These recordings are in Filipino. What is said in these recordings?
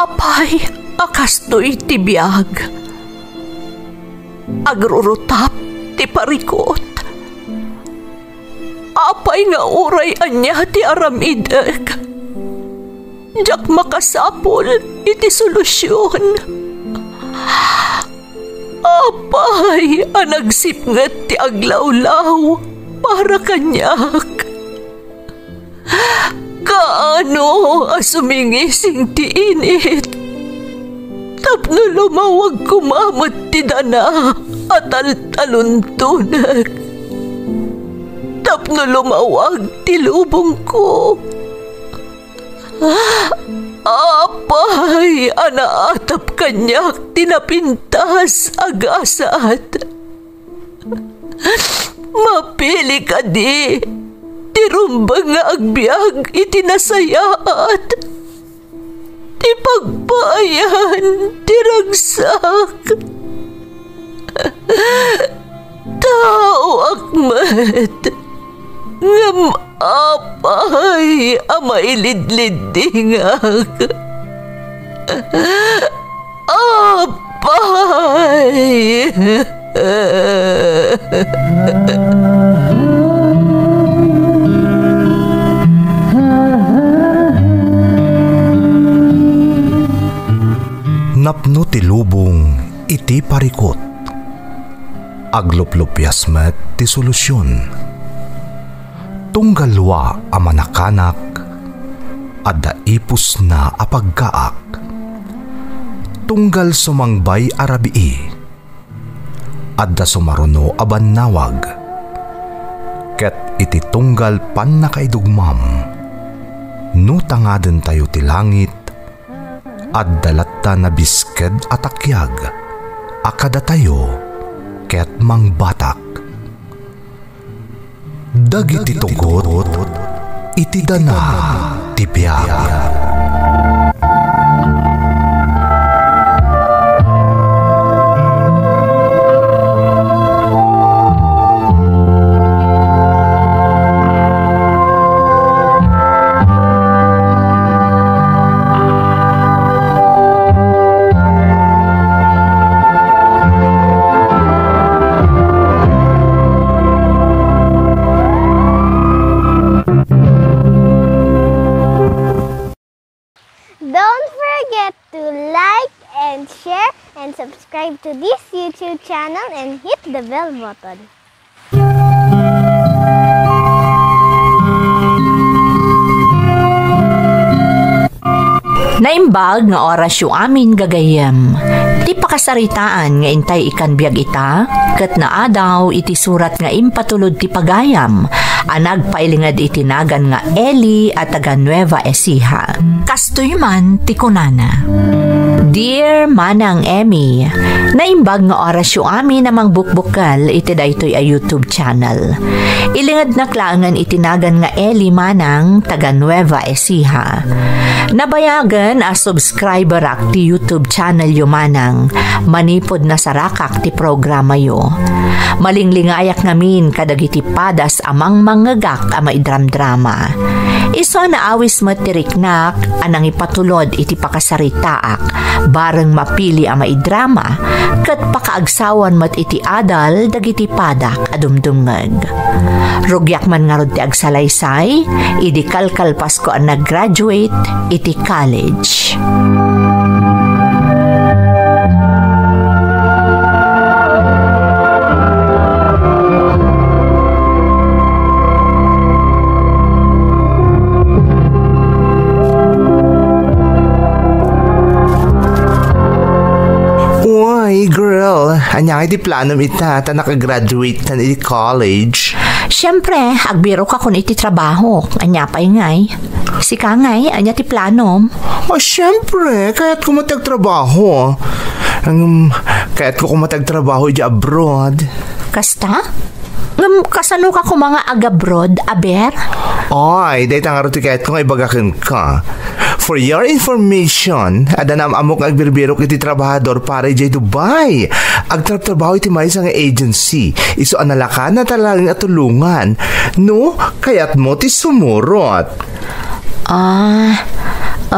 Apay, akastoy ti biyag. Agrurutap ti parikot. Apay nga uray anya ti aramideg. Jak makasapol iti solusyon. Apay, anagsipnget ti aglawlaw para kanyak. Kaano asumingising ti init. Tapno lumawag kumamot ti dana at taluntunag. Tapno lumawag ti lubong ko. Apay, anaatap kanyak tinapintas agasat. Mapili ka di, tirumbang nga agbyag itinasayaat. Ti pagpayan, tiragsak. Tao akmat, ngam apay, amailidlidingak. Apay. Napno ti lubong iti parikot. Agluplupyas met ti solusyon. Tunggalwa a manakanak adda ipus na apagkaak. Tunggal sumangbay arabii adda sumaruno a bannawag. Ket iti tunggal pan nakaidugmam no tangaden tayo ti langit adda latta na bisked atakyag akada tayo ket mangbatak. Dagiti tugot iti dana ti biag. Subscribe to this YouTube channel and hit the bell button. Naimbag nga oras yu amin gagayem. Ti pakasaritaan nga intay ikan biag ita, ket naadaw iti surat nga impatulod ti pagayam, anag pailingad itinagan nga Eli at taga Nueva Ecija. Kastoy man ti kunana. Dear Manang Emmy, naimbag nga oras yu amin namang bukbukal iti daytoy a YouTube channel. Ilingad na klaangan itinagan nga Eli Manang taga Nueva Ecija. Nabayagan a subscriber ak ti YouTube channel yu Manang, manipod na sarakak ti programa yu. Malinglingayak ngamin kadagiti padas amang manggagak a maidram-drama. Iso na awis mo tiriknak anang ipatulod iti pakasaritaak bareng mapili a maidrama ket pakaagsawan mat iti adal dagiti padak adumdumngeg. Rugyak man nga rod ti agsalaysay, idi kalkalpas ko ang nag-graduate iti college. Uy, girl, anya iti planom ita ta nakagraduate tan iti college? Siyempre, agbiro ka kun iti trabaho. Anya pa'y ngay. Si ka ngay, anya ti planom. Oh, siyempre, kaya't ko matagtrabaho. Kaya't ko matagtrabaho iti abroad. Kasta? Kasano ka ko mga agabroad, aber? Ay, dahi tangarot kaya't ko nga ibagakin ka. For your information, adanam amok agbirbirok iti trabahador para iti Dubai. Agtrabaho iti may nga agency. Iso analakan na talagang atulungan. No, kaya't mo ti sumurot.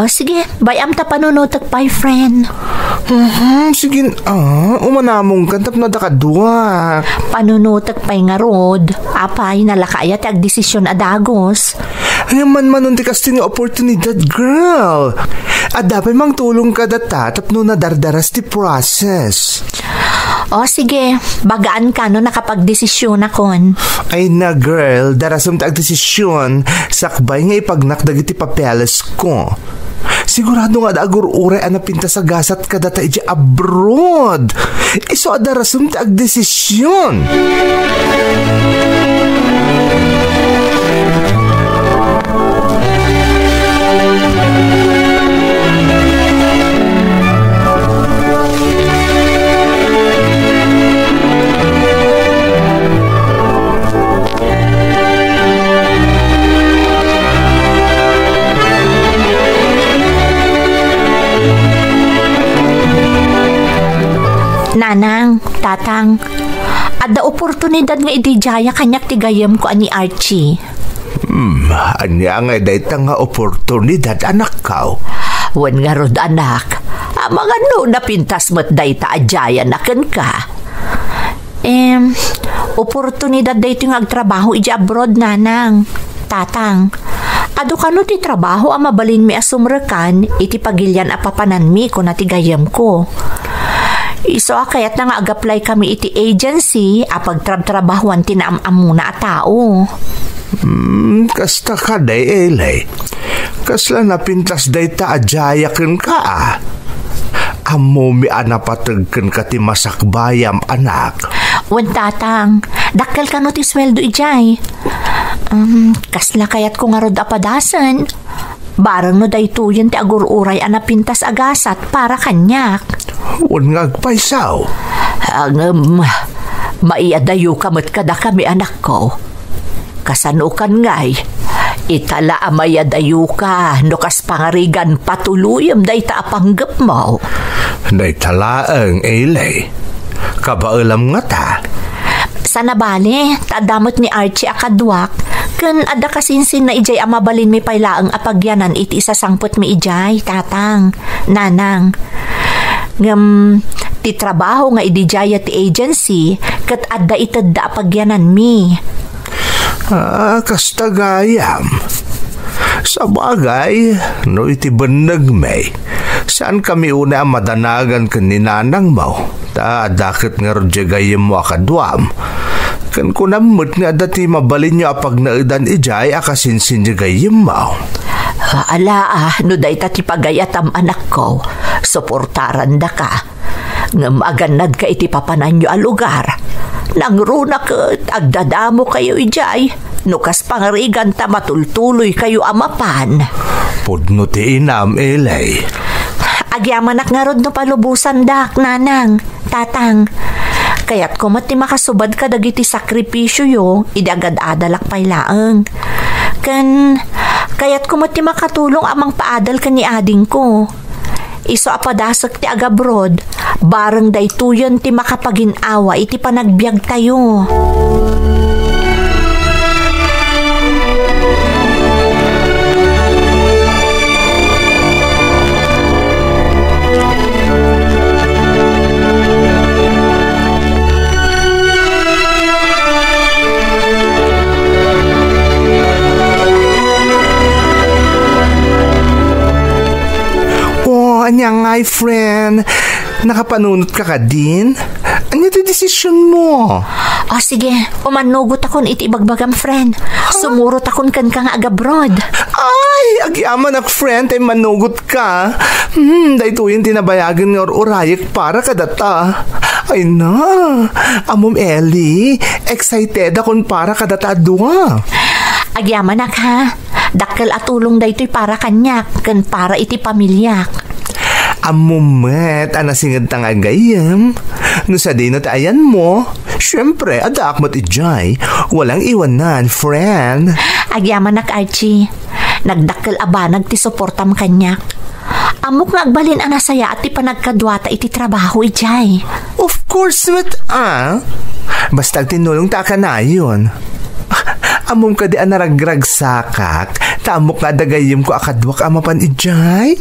Sige, bayam ta panunotag pa'y friend. Sige, umanamong kantap na dakadwa. Panunotag pa'y nga rod. Apay, nalakayat ag desisyon adagos. Ay, man ti kasting oportunidad, girl. At dapat mang tulong ka data tapno na dardaras ti process. Sige, bagaan ka no nakapagdesisyon akon. Ay na, girl, darasam ta ag desisyon. Sakbay nga ipagnakdag iti papeles ko. Sigurado nga dagur uray ang napinta sa gasat ka data iti abroad. Iso adarasam ta ag desisyon. Nanang, tatang, ada oportunidad nga idijaya kanyak tigayam ko ani Archie. Anya nga dayta nga oportunidad, anak kao. Wan nga rod anak, mga no napintas mo't dayta adjaya naken ka. Oportunidad dayto nga agtrabaho iji abroad, nanang, tatang. Ado kano ti trabaho ang mabalin mi asumrekan iti pagilyan apapanan mi ko na tigayam ko. Iso kayat na nga ag-apply kami iti agency apagtrab-trabahuan tinaam-am na a tao. Kasta ka day, Elay. Kasla napintas day ta adjayakin ka. Amo mi anapatagkan ka ti masakbayam, anak. Wan tatang, dakkel ka no ti sweldo ijay. Kasla kayat ko nga rod apadasan. Barang no daytoyen ti agur-uray anapintas agasat para kanyak. Wan nga agpaysaw. Maiadayo kamat kada kami anak ko. Kasanukan ngay, itala amayadayo ka, no kas pangarigan patuluyam day taapanggap mo. Day talaang, Elay. Kabaalam nga ta. Sana bale, tadamot ni Archie akadwak, kan ada kasinsin na ijay amabalin mi paylaang apagyanan iti isasangpot mi ijay, tatang, nanang. Ti trabaho nga idijaya ti agency kat adda itadda apagyanan mi. Kasta gayam. Sa bagay, no iti banag may, saan kami una ang madanagan kan ni nanang mo? Dakit nga rodya gayam mo akadwam. Kan kunamot nga dati mabalin nyo apag naidan ijay akasinsin niya gayam mo. No day tati pagayatam anak ko, suportaran da ka. Ngam aganad ka iti papanan nyo a lugar. Nangruna ka, agdadamo kayo ijay. Nukas pangarigan ta matultuloy kayo amapan. Pudno ti inam, Elay. Agyamanak nga rod no palubusan dak, nanang, tatang. Kaya't kumat ti makasubad ka dagiti sakripisyo yo, idagad adalak paylaang. Kaya't kumat ti makatulong amang paadal ka ni ading ko. Iso apadasak ti agabrod, barang daytoyan ti makapaginawa iti panagbiag tayo. Anya ngay, friend. Nakapanunot ka din? Ano ito desisyon mo? Sige, umanugot akon iti bagbagam, friend. Sumurot akon kan kang agabroad. Ay, agyaman ak, friend, ay manugot ka. Dahito yung tinabayagan ng orayek para kadata. Ay na, amom Ellie, excited akon para kadata adwa. Agyaman ak, ha? Dakkel atulong daytoy para kanyak, kan para iti pamilyak. Amumet, anasingad tangang gayam. No sa dinot ayan mo, syempre, adak mo't ijay. Walang iwanan, friend. Agyaman nak, Archie. Nagdakkel abanag ti suportam kanyak. Amok nga agbalin anasaya at ti panagkadwata iti trabaho ijay. Of course, basta tinulong ta ka na yun. Amom ka di anaragrag sakak, tamok nga dagayim ko akadwak amapan ijay.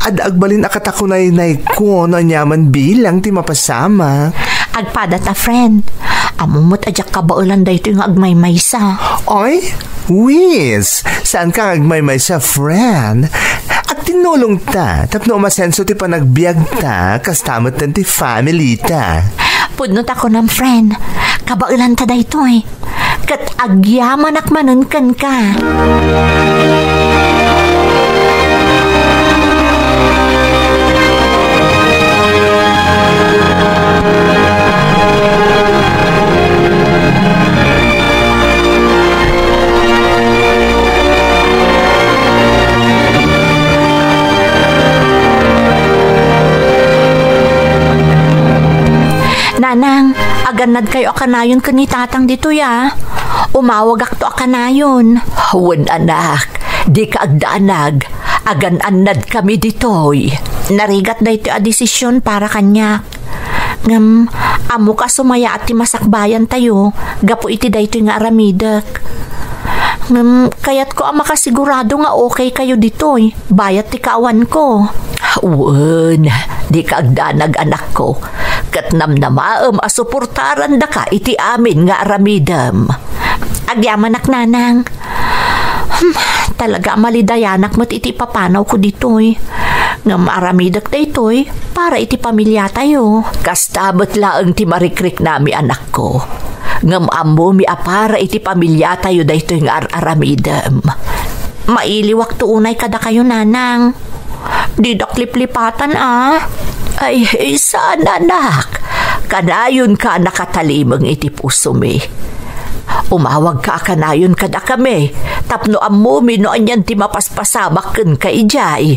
Ad agbalin akatakunay ko no nyaman bilang ti mapasama. Agpada ta, friend. Amumot ajak kabaulan dayto yung agmaymaysa. Oy, Wiz, saan ka agmaymaysa, friend? At tinulong ta, tapno umasenso ti panagbiag ta, kastamot ti family ta. Pudnot ako ng friend. Kabaulan ta dayto eh. Kat agyaman akmanunkan ka. Nanang, aganad kayo akanayon ka ni tatang dito ya. Umawag akto akanayon. Huwag anak, di ka agdaanag. Agan-anad kami ditoy. Narigat na ito a desisyon para kanyak. Ngam, amo ka sumaya at masakbayan tayo. Gapo iti dayto nga aramidak. Ngam, kayat ko ang makasigurado nga okay kayo ditoy. Bayat ti kawan ko. Uwan, di ka agdaanag anak ko. Katnam na maam asuportaran da ka iti amin nga aramidam. Agyaman ak nanang. Talaga malidayanak mat iti papanaw ko ditoy. Nga maaramidak da itoy para iti pamilya tayo. Kastabot laang ti marikrik nami anak ko. Ngam ammo mi apara iti pamilya tayo da itoy nga aramidam. Mailiwak to unay kada kayo nanang. Di daklip-lipatan Ay, sana anak. Kanayon ka nakatalimang iti puso mi. Umawag ka kanayon kada kami. Tapno ammo mi no anyan ti mapaspasamak ken ka ijay.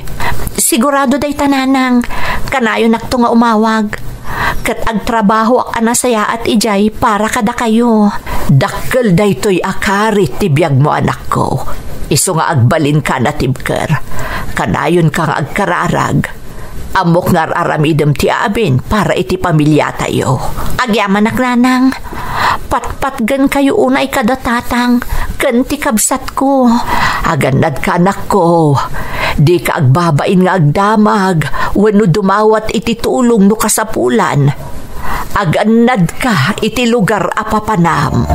Sigurado day tananang. Kanayon nakto nga umawag. Kat agtrabaho ak anasaya at ijay para kada kayo. Dakkel daytoy akarit ti biag mo anak ko. Iso nga agbalin ka na tibker. Kanayon ka nga agkararag. Amok nga aramidem ti abin para iti pamilya tayo. Agyaman ak nanang. Patpatgan kayo unay kada tatang. Ken ti kabsat ko. Aganad ka anak ko. Di ka agbabain nga agdamag. Wenno dumawat iti tulong no kasapulan. Aganad ka iti lugar apapanam.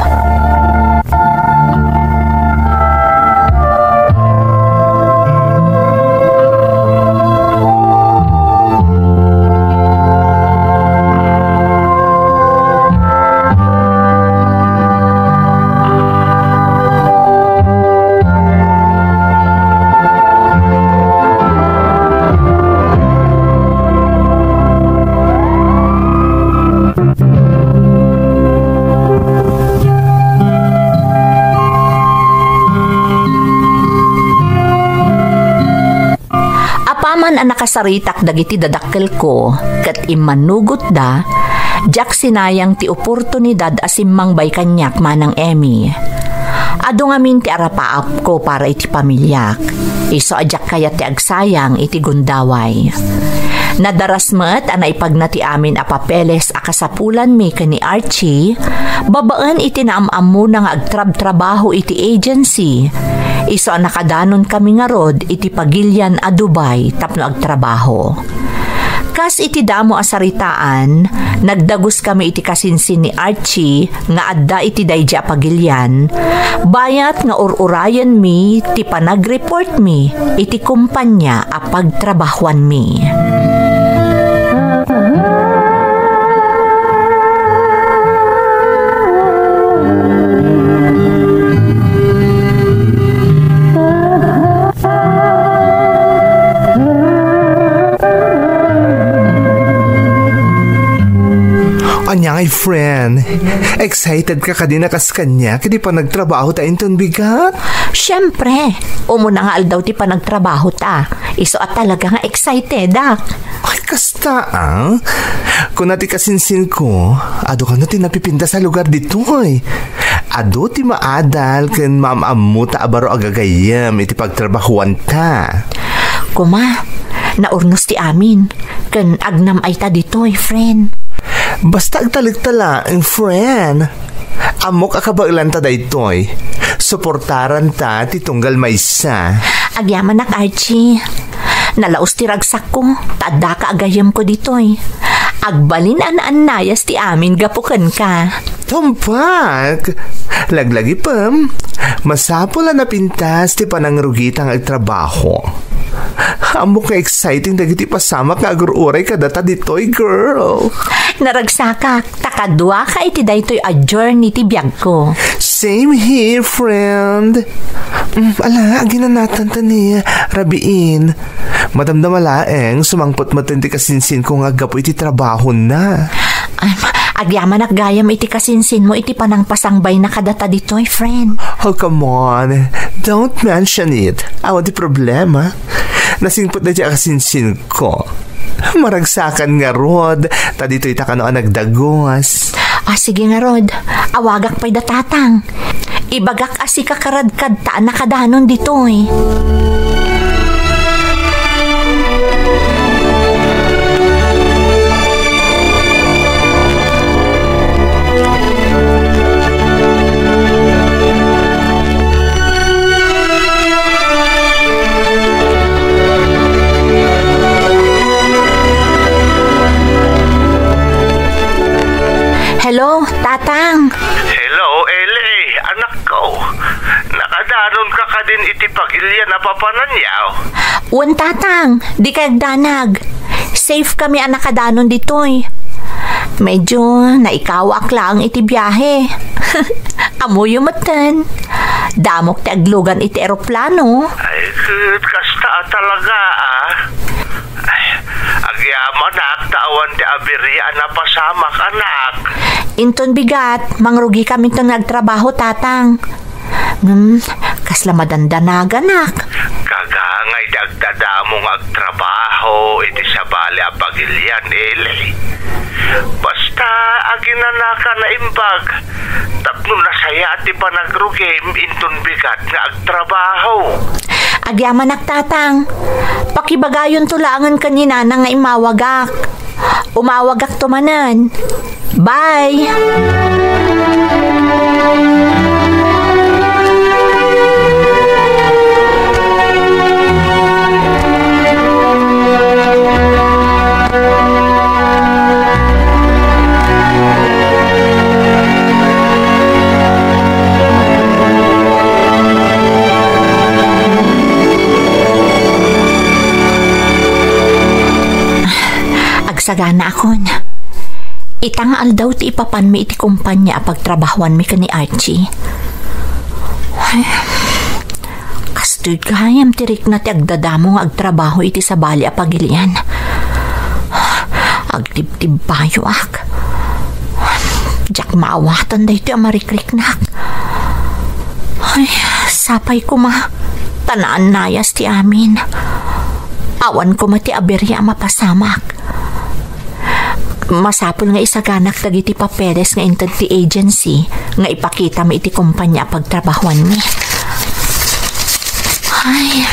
Ang nakasaritak dagiti dadakkel ko kat imanugot da jak sinayang ti oportunidad asimmang bay kanyak manang Emmy. Ado ngamin ti arapaap ko para iti pamilyak. Iso ajak kaya ti agsayang iti gundaway. Nadarasmet anay pag na ti amin a papeles a kasapulan mi ken ni Archie, babaan iti naamam mo nga agtrab-trabaho iti agency. Iso nakadanon kami nga rod iti pagilyan a Dubai tapno agtrabaho. Kas iti damo asaritaan, nagdagus kami iti kasinsin ni Archie nga adda iti dayja pagilyan. Bayat nga ururayan mi ti panag-report mi iti kumpanya a pagtrabahuan mi. Anyangay friend, excited ka kadina kas kanya kadi pa nagtrabaho ta inton bigat? Siyempre, umuna nga aldaw ti pa nagtrabaho ta. Iso at talaga nga excited Ay kasta Kung nati kasinsin ko, ado ka na tinapipinda sa lugar dito Ado ti maadal ken mamammo ta abaro agagayam iti pagtrabahuan ta. Kuma, naurnos ti amin. Ken agnam ay ta ditoy, friend. Basta agtaligtala, friend. Amok akabailan ta daytoy. suportaran ta ti tunggal maysa. Agyaman nak, Archie. Nalaos ti ragsak ko. Tada ka agayam ko ditoy. Agbalin an nayas ti amin gapukan ka. Tumpak! Laglagi pam. Masapol na pintas ti panangrugitang agtrabaho. Amo ka exciting dagiti pasamak nga agururay kadata ditoy, girl. Naragsakak, takadwa ka iti daytoy a journey ti biyag ko. Same here, friend. Ala, ginanatan ta ni Rabiin. Madamdam alaeng sumangpot matinti kasinsin ko nga gapo iti trabaho na. Agyaman at gayam iti kasinsin mo iti panangpasangbay na kadata ditoy, friend. Oh, come on. Don't mention it. Awa di problema. Nasingpot na dyan kasinsin ko. Maragsakan nga, Rod. Ta dito'y takano ang nagdagos. Sige nga, Rod. Awagak pa'y datatang. Ibagak asi kakaradkad taan nakadanon ditoy. Hello, Tatang. Hello, Eli. Anak ko. Nakadanon ka din iti pagilya na papananyaw. Un, Tatang. Di kayag danag. Safe kami ang nakadanon ditoy. Medyo naikawak lang iti biyahe. Amuyo matan. Damok ti aglugan iti eroplano. Ay, kasta talaga Agyaman tawan ti abirya na pasamak, anak. Inton bigat, mangrugi kami itong nagtrabaho, Tatang. Kasla madandanaga, anak. Kagangay dagdadamong agtrabaho iti sa bali a pagilyan, Eli. Basta aginanaka na imbag. Tapno nasaya ti panagrugim inton bigat nga agtrabaho. Agyaman ak, Tatang. Pakibagayon tulangan kanina nga imawagak. Umawagak tumanan. Bye! Agsagana akon. Itangal daw ti ipapan mi iti kumpanya pagtrabahuan mi ka ni Archie. Kastoy gayam tirik na ti agdadamo nga agtrabaho iti sa bali a pagilian. Agtibtib payo ak. Diyak maawatan da ito ang marikriknak. Ay, sapay ko ma. Tanaan nayas ti amin. Awan ko mati aberya mapasamak. Masapol nga isaganak dagiti papeles nga intad ti agency nga ipakita mi iti kumpanya pagtrabahuan mi. Ay,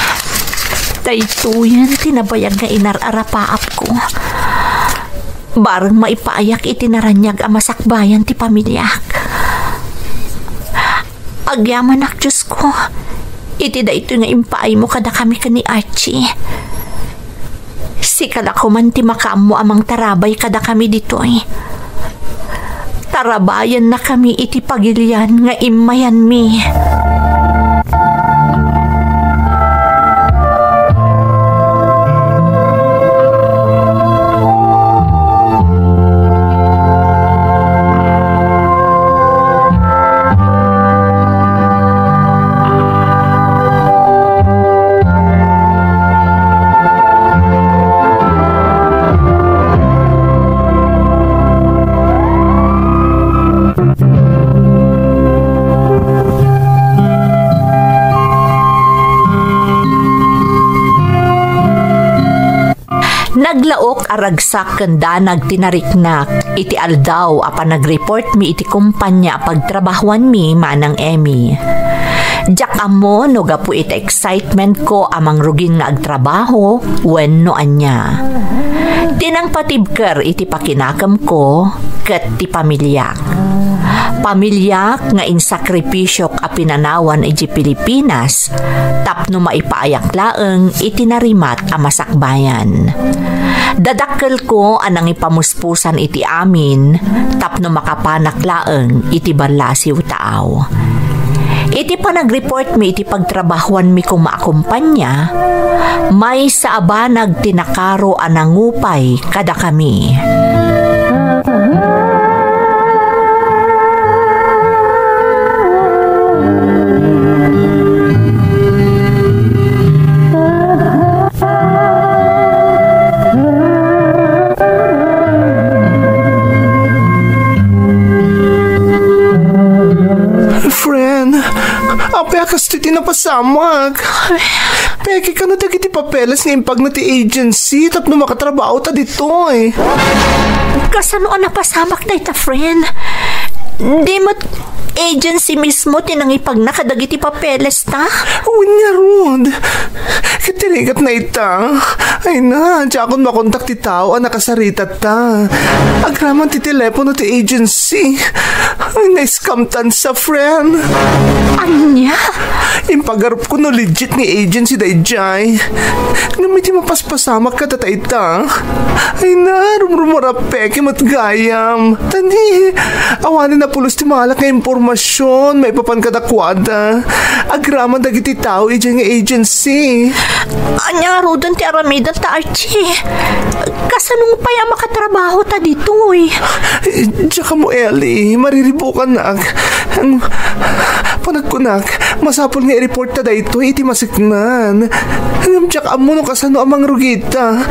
daytoyan tinabayag nga inararapaap ko. Barang maipaayak iti naranyag ang masakbayan ti pamilyak. Agyaman ak, Diyos ko. Iti dayto nga impaay mo kada kami ka ni Archie. Sikala ko man ti makaammo amang tarabay kada kami ditoy. Tarabayan na kami iti pagilian nga imayan mi. Naglaok aragsak kanda nagtinariknak iti aldaw apan nagreport mi iti kumpanya pagtrabahuan mi manang Emmy. Diyak amo no gapu iti excitement ko amang rugin nga agtrabaho wenno anya. Tinang patibker iti pakinakam ko ket ti pamilya. Pamilya nga insakripisyok a pinanawan iti Pilipinas tapno maipaayak laeng itinarimat a masakbayan. Dadakkel ko anang ipamuspusan iti amin tapno makapanak laeng iti balasiw taaw. Iti panag-report mi iti pagtrabahuan mi kung maakumpanya, may sa abanag tinakaro anangupay kada kami. Akas ti tinapasamag. Peki ka na dagiti papeles ng impag na ti agency tapno makatrabaho ta dito eh. Kasano napasamak na ita, friend? Di mo agency mismo tinangipag na kadagiti papeles ta? Unya rod. Kitirigat na ita. Ay na, tsakon makontak ti tao ang nakasarita ta. Agraman ti telepono ti agency. Ay na-scamtan sa friend. Anya? Impagarup ko no legit ni agency dayjay. Ngamit yung mapaspasamak ka tata ita. Ay na, rumrumurapeke matgayam. Tani, awanin na pulos ti malak nga impormasyon. May papan kadakwada. Agraman dagiti tao ijay nga agency. Anya rodan ti aramidan ta Archie. Kasanong paya makatrabaho ta dito eh. Tsaka mo Ellie, mariribukan na. Panagkunak, masapol nga i-report ta dito iti masiknan. Tsaka amo no kasano amang rugita.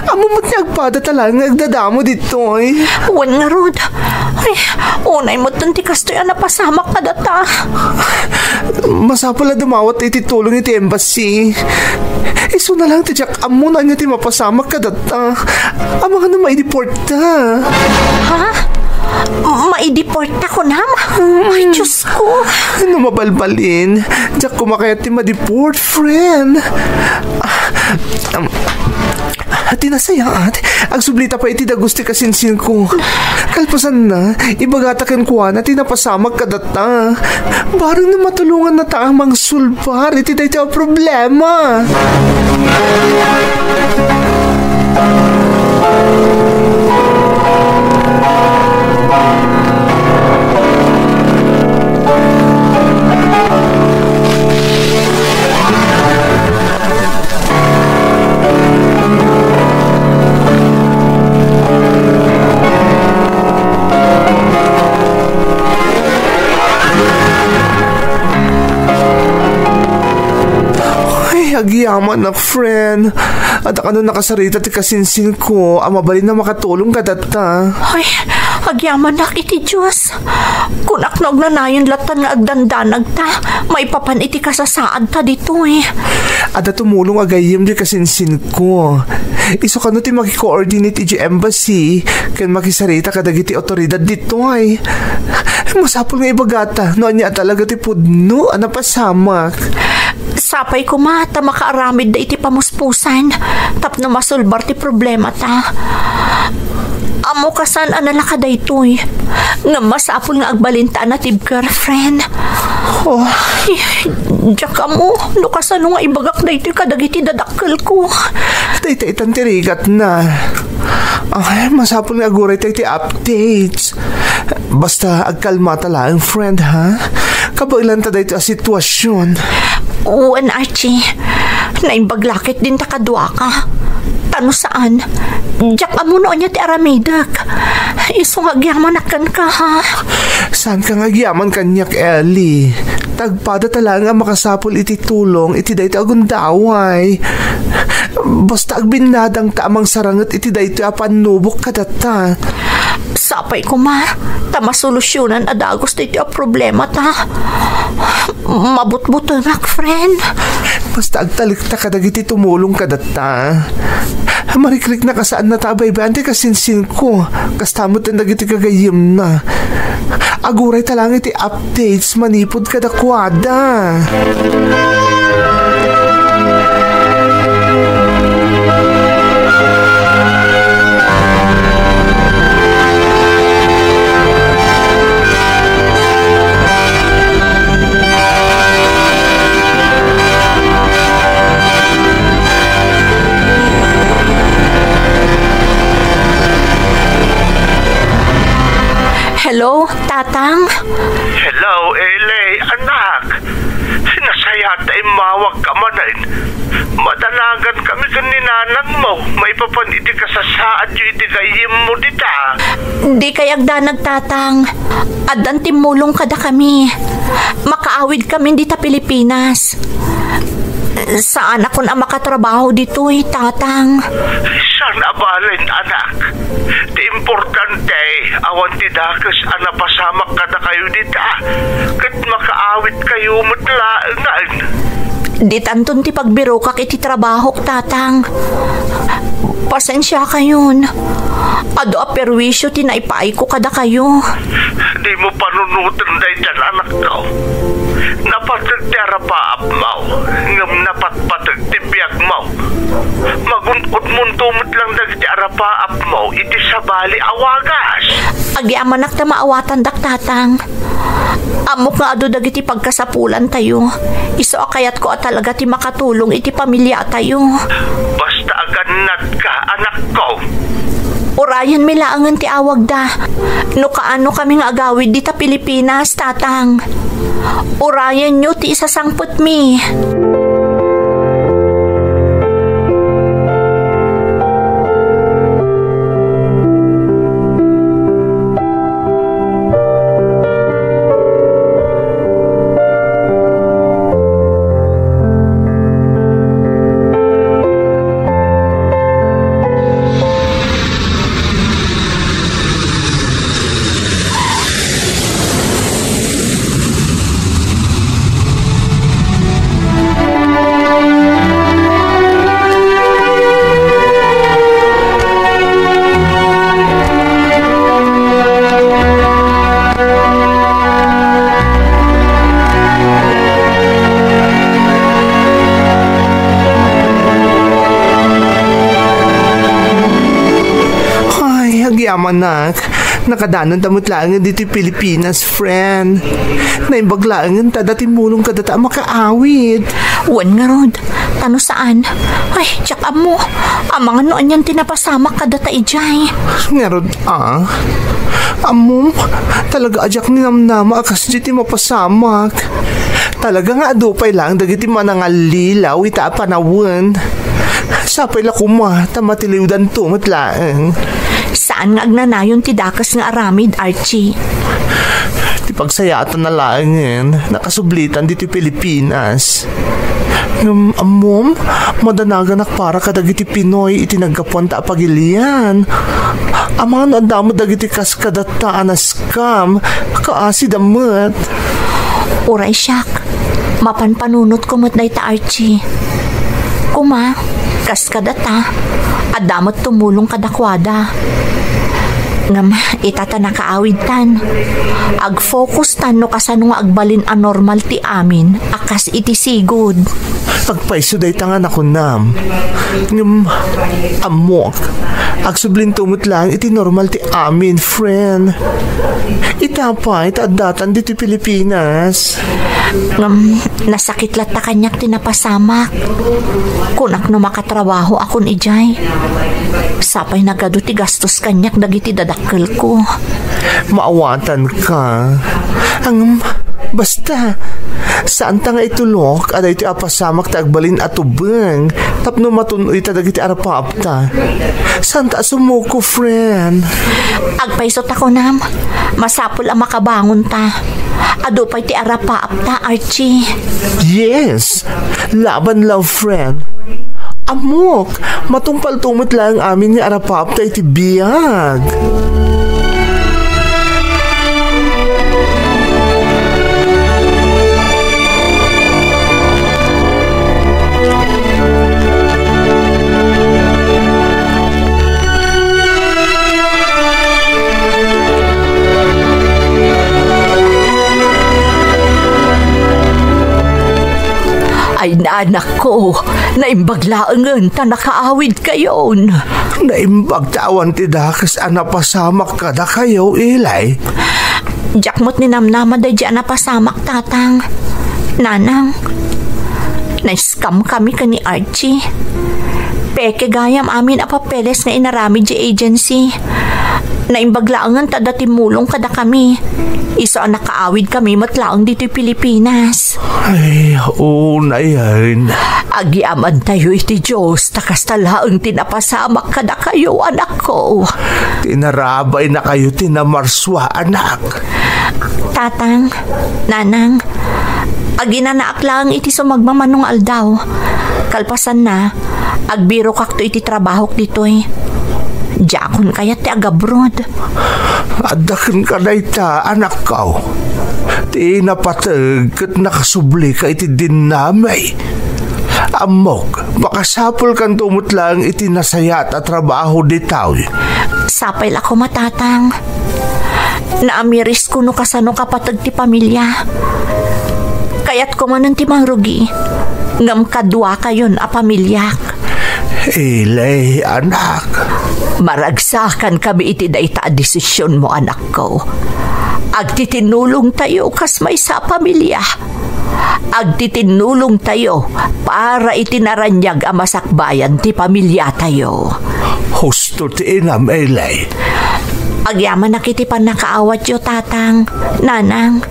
Amo mo't niya agpada talang agdadamo dito eh. Wan nga rod. Ay, unay mo tanti kastoy napasamak ka data. Masapol na dumawat iti tulong iti embassy. Iso na lang tijak amo na niya ti mapasamak ka data. Amo nga na maideport ta. Ha? Maideporta ko na? Ay, Diyos ko. Ano mabalbalin? Diyak kumakayat ti madeport, friend. Tinasayaan. Ang sublita pa iti dagusti kasinsin ko. Kalpasan na, ibagatakin ko na tinapasamag kadata. Barang na matulungan na taang sulbar, iti dahi tayo problema. Agyaman na friend. At ano nakasarita ti kasinsin ko, ang mabalin na makatulong ka data. Ay, agyaman na iti Diyos. Kunak na nayon latan nga agdandanag ta. May papan iti kasasaad ta dito eh. Ada tumulong agayim di kasinsin ko. Iso ka no ti makikoordinate iti embassy kan makisarita kadagiti otoridad dito ay. Masapol nga ibagata no anya talaga ti pudno anapasamak. Sapay ko mata makaaramid da iti pamuspusan tapno masulbar ti problema ta. Amo kasan analaka da ito'y nga masapol nga agbalinta na ti girlfriend. Oh. Diyak mo, no kasano nga ibagak da ito'y kadagiti dadakkel ko. Tay-tay-tan tirigat na. Ay, masapol nga aguray tayo ti updates. Basta agkalmata lang, friend, ha? Kabailan ta dito a sitwasyon. Uwan, Archie. Naimbaglakit din ta kadwa ka. Tano saan? Diyak amuno niya ti aramidak. Iso nga gyamanakan ka, ha? Saan ka nga gyaman kanyak, Ellie? Tagpada talaga makasapol iti tulong iti dayto agundaway. Basta agbinadang taamang sarangat iti dayto apanubok kadata. Sapay ko ma, ta masolusyonan adagos dayto a problema ta. Mabutbutonak, friend. Basta agtalikta kadagiti tumulong kadata. Mariklik na kasaan na tabay bante kasinsin ko. Kastamot na dagiti kagayim na. Aguray talang iti updates manipod kadakwada. tatang. Hello, Ele, anak. Sinasaya tayo mawag ka manin. Madanagan kami kaninanang mo. May papaniti ka sa saad yung itigayim mo dita. Di kayagda nagtatang. Adan timulong kada kami. Makaawid kami dita Pilipinas. Saan ako na makatrabaho dito tatang? Saan abalin, anak? Di importante, awan ti dakas anapasamak kada kayo dita. Kat makaawit kayo matlaangan. Di tanton ti pagbiro kak iti trabaho, tatang. Pasensya kayon. Ado a perwisyo ti naipaay ko kada kayo. Di mo panunutan day dyan, anak ko. Napatag ti arapaap mo. Ngam napatpatag ti biyak mo. Magunkot mong tumot lang dag ti arapaap mo. Iti sabali awagas. Agyamanak ta maawatan dak, tatang. Amok nga ado dagiti pagkasapulan tayo. Iso akayat ko at talaga ti makatulong iti pamilya tayo. Basta aganad ka, anak ko. Orayan milaangan ti awag da. No kaano kami nga agawid dita Pilipinas, tatang. Orayan nyo ti isasangput mi. Anak, nakadanon tamutlaangan dito Pilipinas, friend. Naimbaglaangan ta dati mulong kadata makaawid. Wan nga rod, tano saan? Ay, tsak mo. Amang noon yan tinapasamak kadata ijay. Nga rod, Amom, talaga ajak ni namnama akas diti mapasamak. Talaga nga adupay lang dagiti manangalilaw ita panawan. Sapay la kuma, tamatiliwdan tumatlaang. Saan nga agnanayon ti dakas nga aramid, Archie? Ti pagsayatan na laangin, nakasublitan dito Pilipinas. Amom, madanagan para kadagiti Pinoy iti nagkapunta pagilian. Amang andamo dagiti kaskadataan na scam, kaasid amat. Uray siyak, mapanpanunot ko mo't na ita, Archie. Kuma, kaskadata, adamot tumulong kadakwada. Ngam, itata nakaawid tan. Ag-focus tan no kasano nga agbalin a normal ti amin, akas iti sigod. Pagpaiso day tangan ako nam. Ngam, amok. Agsublin tumot lang iti normal ti amin, friend. Itapay, itadatan dito Pilipinas. Ngam, nasakit lata kanyak tinapasamak. Kunak no makatrabaho akon ijay. Sapay nagado ti gastos kanyak dagiti dadakkel ko. Maawatan ka. Ang basta saan ta nga itulok aday ti apasamak ta agbalin atubeng tapno matunoy ta dagiti arapapta. Saan ta sumuko, friend? Agpaisot ako nam. Masapul ang makabangon ta. Adupay ti arapapta, Archie. Yes, laban love, friend. Amok, matumpal tumot lang amin ni arapapta iti biyag. Ay naanak ko, naimbaglaangan ta nakaawid kayon. Naimbagtawan ti dakas anapasamak kada kayo, Ilay. Jakmot ni namnama day di anapasamak, tatang. Nanang, na-scam kami ka ni Archie. Peke gayam amin a papeles nga inarami di agency. Naimbaglaangan tada timulong kada kami. Iso ang nakaawid kami matlaang dito'y Pilipinas. Ay, una yan. Agyaman tayo iti Diyos, takas talaang tinapasamak kada kayo, anak ko. Tinarabay na kayo tinamarswa, anak. Tatang, nanang, aginanaak lang iti sumagmamanong aldaw. Kalpasan na, agbiro kakto iti trabahok dito'y. Jakon kaya ti agabroad. Adakan ka na ita, anak ko. Ti napatag kat nakasubli ka iti dinamay. Amok, makasapol kan tumutlang iti nasayat at trabaho ditaw. Sapay ako matatang. Naamiris ko no kasano kapatag ti pamilya. Kaya't ko manan ti mangrugi. Ngam kadwa kayon a pamilyak. Ilay, anak. Maragsakan kami iti daita a desisyon mo, anak ko. Agtitinulong tayo kas may sa pamilya. Agtitinulong tayo para itinaranyag ang masakbayan ti pamilya tayo. Husto ti inam, Ilay. Agyaman na kiti pan nakaawat yo, tatang, nanang.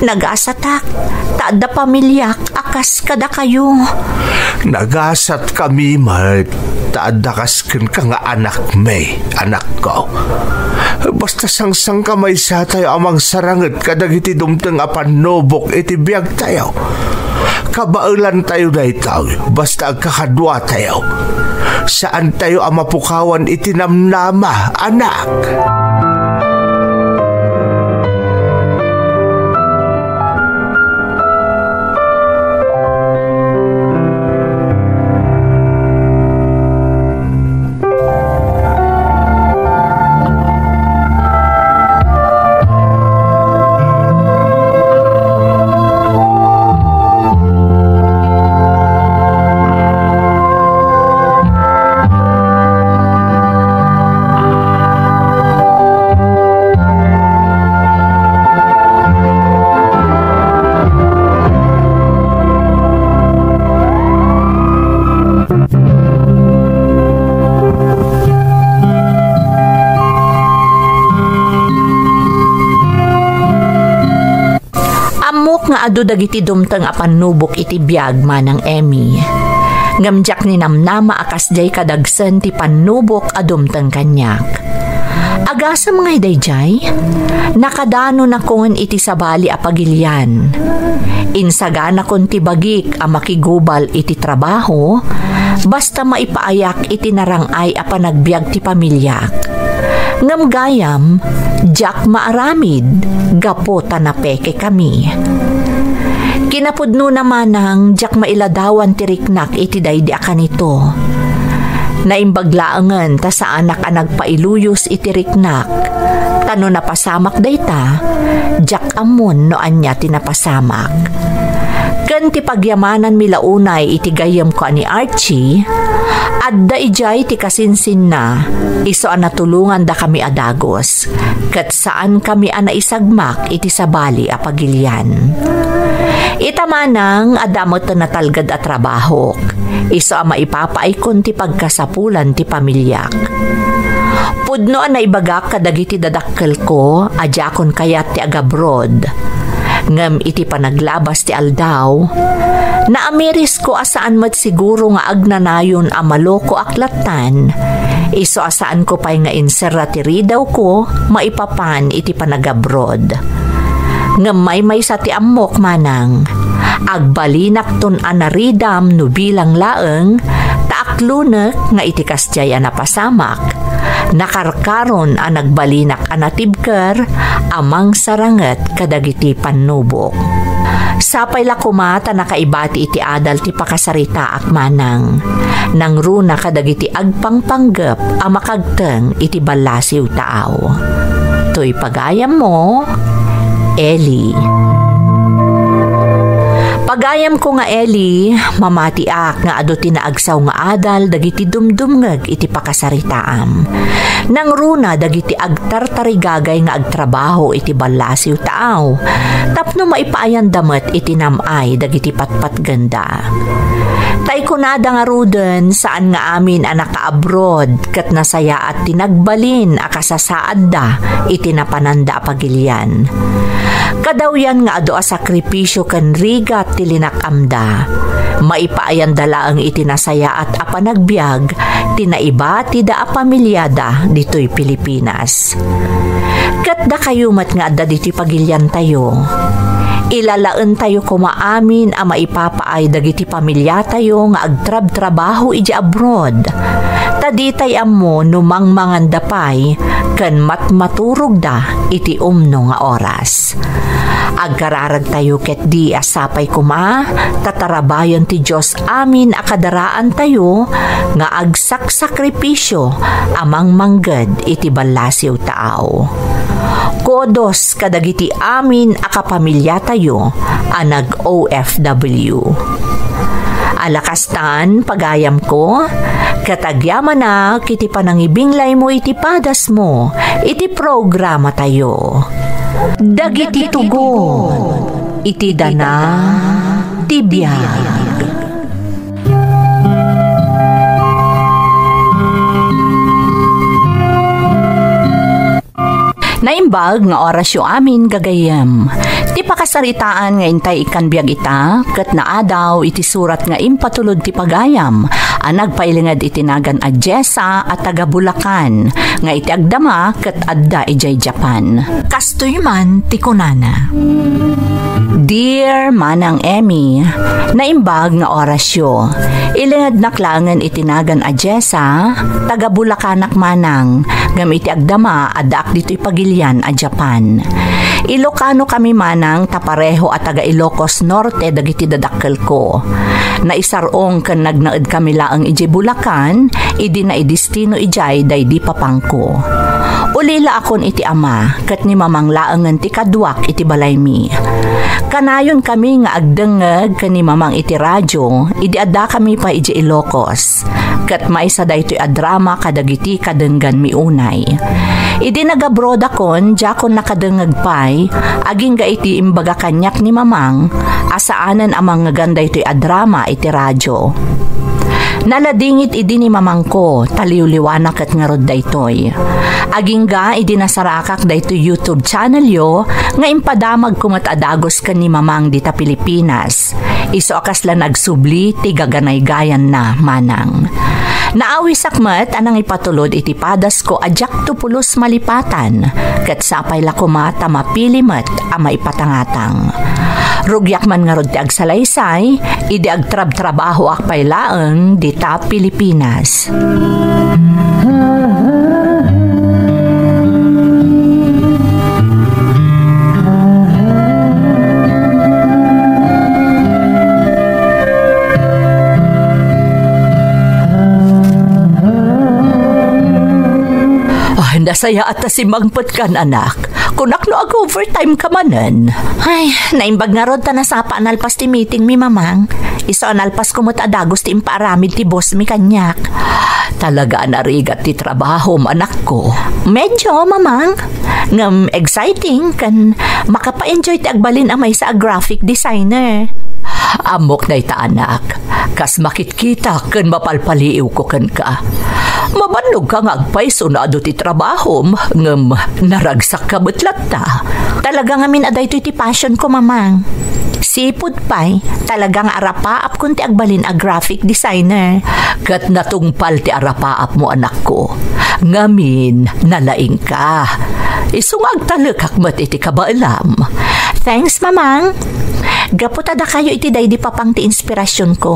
Nagasatak, tada pamilyak, akas kada kayo. Nagasat kami, mat. Taadakaskin ka nga anak may, anak ko. Basta sangsang kamay sa tayo amang sarangat kadag iti dumteng apanobok iti biyag tayo. Kabailan tayo na itaw, basta agkakadwa tayo. Saan tayo ang mapukawan iti namnama, anak? Nga adu dagiti dumteng apan nubok iti biyag manang Emmy. Ngamjak ni namnama akas jay kadagsen ti panubok adumteng kanyak. Agasa mga idayjay, nakadano na kon iti sabali a pagilian. Insagana kon ti bagik a makigubal iti trabaho, basta maipaayak iti narangay a panagbiag ti pamilyak. Ngam gayam, jak maaramid, gapo tanapeke kami. Kinapudno naman ng jak mailadawan tiriknak iti daydi akanito. Naimbaglaangan ta sa anak a nagpailuyos iti riknak. Tano napasamak dayta, jak amon no anya tinapasamak. Ken ti pagyamanan milaunay iti gayam ko ani Archie, adda ijay ti kasinsin na, iso an natulungan da kami adagos, ket saan kami ana isagmak iti sabali a pagilian. Itamanang adamot na natalgad at trabahok, iso a maipapaikon ti pagkasapulan ti pamilyak. Pudno na ibagak kadagiti dadakkel ko, adjakon kayat ti agabroad. Ngam iti panaglabas ti aldaw, naamiris ko asaan mat siguro nga agnanayon a maloko aklatan, iso asaan ko pa'y nga inseratiri daw ko maipapan iti panagabroad. Ngam may sa ti amok manang, agbalinak ton anaridam no bilang laeng, taaklunek nga iti kasjay a napasamak, nakarkaron a nagbalinak a natibker, amang saranget kadagiti panubok. Sapay la kumata nakaibati iti adal ti pakasarita ak manang, nang runa kadagiti agpangpanggep a makagteng iti balasiw taaw. To'y pagayam mo, Ellie. Pagayam ko nga Ellie, mamatiak nga ado tinaagsaw nga adal dagiti dumdumngeg iti pakasaritaam. Nang runa dagiti agtartarigagay nga agtrabaho iti balasiw taaw, tapno maipaayan damet iti namay dagiti patpat ganda. Ta Paikunada nga ruden saan nga amin ang naka-abroad kat nasaya at tinagbalin akasasaad da itinapananda pagilyan. Kadawyan nga ado a sakripisyo kan rigat tilinakamda. Maipaayan dala ang itinasaya at apanagbiag tinaiba ti da a pamilyada dito'y Pilipinas. Kat da kayumat nga adda dito'y pagilyan tayo. Ilalaan tayo kumaamin ang maipapaay dagiti pamilya tayo nga agtrab-trabaho iji abroad. Taditay ammo numang mangandapay kan matmaturog da iti umno nga oras. Agkararag tayo ket di asapay kuma, tatarabayan ti Diyos amin akadaraan tayo nga agsaksakripisyo amang mangged iti balasiw tao. Kodos kadagiti amin akapamilya tayo anag OFW. Alakastan pagayam ko, katagyaman na kiti panangibinglay mo iti padas mo, iti programa tayo. Dagiti tugon, iti dana, tibiyag. Naimbag nga orasyo amin gagayem. Ti pakasaritaan nga intay ikan biag ita, ket naadaw iti surat nga impatulod ti pagayam, nagpailingad itinagan a Jessa at taga Bulacan, nga iti agdama ket adda ijay Japan. Kastoy man ti kunana. Dear Manang Emmy, naimbag nga orasyo. Ilingad naklangan itinagan a Jessa, taga Bulacanak manang, ngam iti agdama adda dito'y pagilyan a Japan. Ilocano kami manang tapareho at taga Ilocos Norte dagiti dadakkel ko. Naisarong kan nagnaed kami laang iji Bulacan, idi na idistino ijay daydi papangko. Ulila akon iti ama, kat ni mamang laangan ti kadwak iti balaymi. Kanayon kami nga agdengeg kan ni mamang iti radyo, idi adda kami pa iji Ilocos. Kat maisa daytoy a drama kadagiti kadenggan mi unay. Idi nagabroad akon, jakon nakadengeg pay, aging ga iti imbaga kanyak ni mamang, asaanan amang ngaganda ito'y a drama iti radyo. Naladingit idi ni mamang ko, taliw-liwanak at ngarod daytoy. Aging ga idi nasarakak daytoy YouTube channel yo, nga impadamag kumatadagos kan ni mamang dita Pilipinas. Iso akas la nagsubli, tigaganay-gayan na manang. Naawis akmat anang ipatulod iti padas ko adyak tupulos malipatan, ket sapay lakumata mapilimet ama ipatangatang. Rugyak man nga rod ti agsalaysay, idi agtrab-trabaho akpay laeng dita Pilipinas. Nasaya at simangpot kan anak. Kunak no ag-overtime ka manen. Ay, naimbag nga rod ta nasapa analpas ti meeting mi mamang. Iso analpas kumot adagos ti impaaramid ti boss mi kanyak. Talaga narigat ti trabaho anak ko. Medyo mamang. Ngam exciting kan makapa-enjoy ti agbalin amay sa graphic designer. Amok na ita anak. Kas makit-kita kan mapalpaliw ko kan ka. Mabanog ka nga agpaiso na ado ti trabaho ngam naragsak ka betlat ta. Talaga nga min aday ti passion ko mamang. Sipod pay, talagang arapaap kun ti agbalin a graphic designer. Kat natungpal ti arapaap mo anak ko. Ngamin, nalaing ka. Isungag talakak mat iti kabaalam. Thanks mamang. Gaputada kayo iti day di papang ti inspirasyon ko.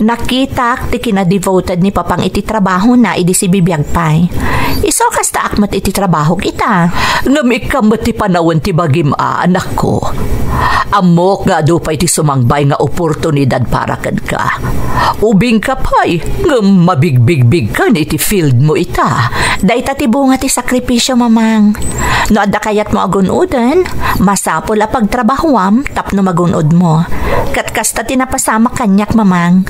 Nakita ti kina-devoted ni papang iti trabaho na idi si bibiyag pay. Iso kasta akmat iti trabaho kita. Ngamikamat ti panawon ti bagim anak ko. Amok nga dupay ti sumangbay nga oportunidad para kad ka. Ubing ka pay, ngam mabigbig-big kan iti field mo ita. Dayta ti bunga ti sakripisyo mamang. No adda kayat mo agunudan, masapol a pagtrabahuam tapno magunod mo. Kat kasta tinapasama kanyak mamang.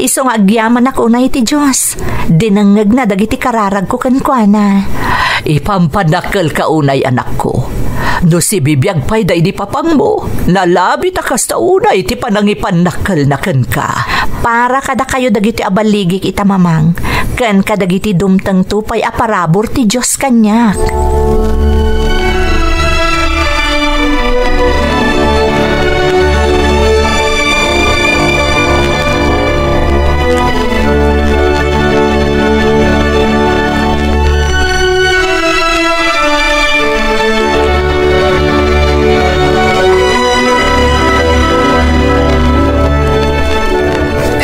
Iso nga agyaman ako na iti Diyos. Dinangag na dagiti kararag ko kankwana. Ipampanakal ka unay anak ko. No si bibiyag pa'y da di papang mo, nalabi ta kasta unay iti panangipanakal na kan ka. Para kada kayo dagiti abaligik ita mamang, kan kadagiti dumtang tupay aparabor ti Diyos kanyak.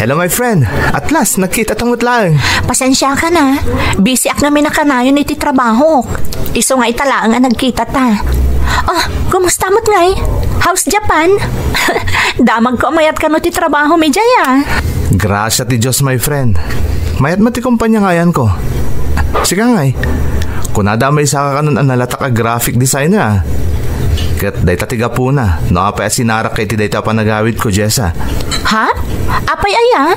Hello my friend, at last nakita tangot lang. Pasensya ka na. Busy ak namin na kanayon iti trabaho. Iso nga italaang nga nagkita ta. Oh, kumusta mo't ngay? How's Japan? Damag ko mayat ka no ti trabaho mi jaya. Grasya ti Diyos my friend. Mayat mati kumpanya ngayan ko. Sige ngay, kunada may saka ka nun analata ka graphic designer. Kat day tatiga po na. No apay sinarak kay ti day ta panagawid ko, Jessa. Ha? Apay aya?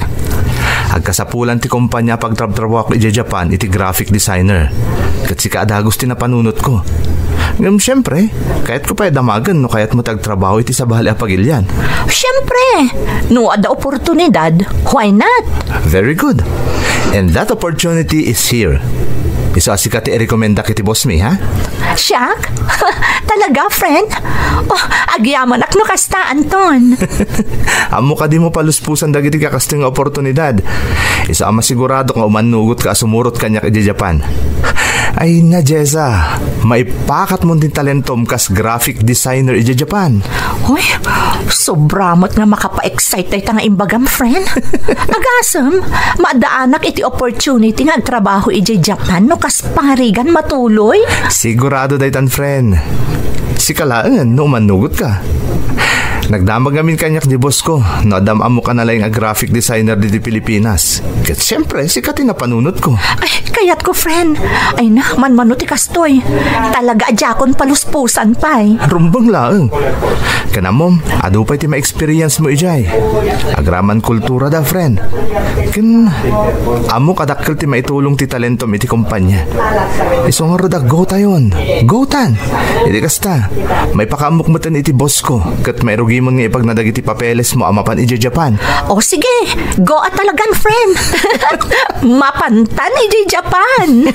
Agkasapulan ti kumpanya pagtrabaho ko iti Japan iti graphic designer. Kat si kaadagos ti napanunot ko. Ngam syempre, kahit ko pa'y damagan no kaya't mo tagtrabaho iti sa bahali apagilyan. Syempre, no ada oportunidad, why not? Very good. And that opportunity is here. Isa si kati i-recommenda kiti boss mi, ha? Siyak? Talaga, friend? Oh, agyaman ak no kasta, Anton. Amo ka di mo paluspusan dagiti kakasting oportunidad. Isa ama sigurado kung umanugot ka sumurot kanyak iti Japan. Ay na, Jessa. Maipakat mo din talentom kas graphic designer iti Japan. Uy, sobramot nga makapa-excite tayo nga imbagam, friend. Agasam, maadaanak iti opportunity nga trabaho iti Japan no kas pangarigan matuloy. Sigurado daytan, friend. Si kalaan no umanugot ka. Nagdamag namin kanyak di boss ko. Nadamam mo ka na lang ang graphic designer di Pilipinas. Kat siyempre, sikat na panunot ko. Ay, kayat ko, friend. Ay na, manmanuti kastoy. Talaga adjakon paluspusan pa'y. Rumbang laang. Kanamom, ado pa'y ti ma-experience mo ijay. Agraman kultura da, friend. Amo kadakkel ti maitulong ti talentom iti kumpanya. Isong nga go tayon. Go tan. Iti kasta, may pakamok mo tan iti boss ko. Kat may rugi mo nga ipag nadagiti papeles mo amapan iti Japan. O sige, go at talagang, friend. Mapantan iti Japan.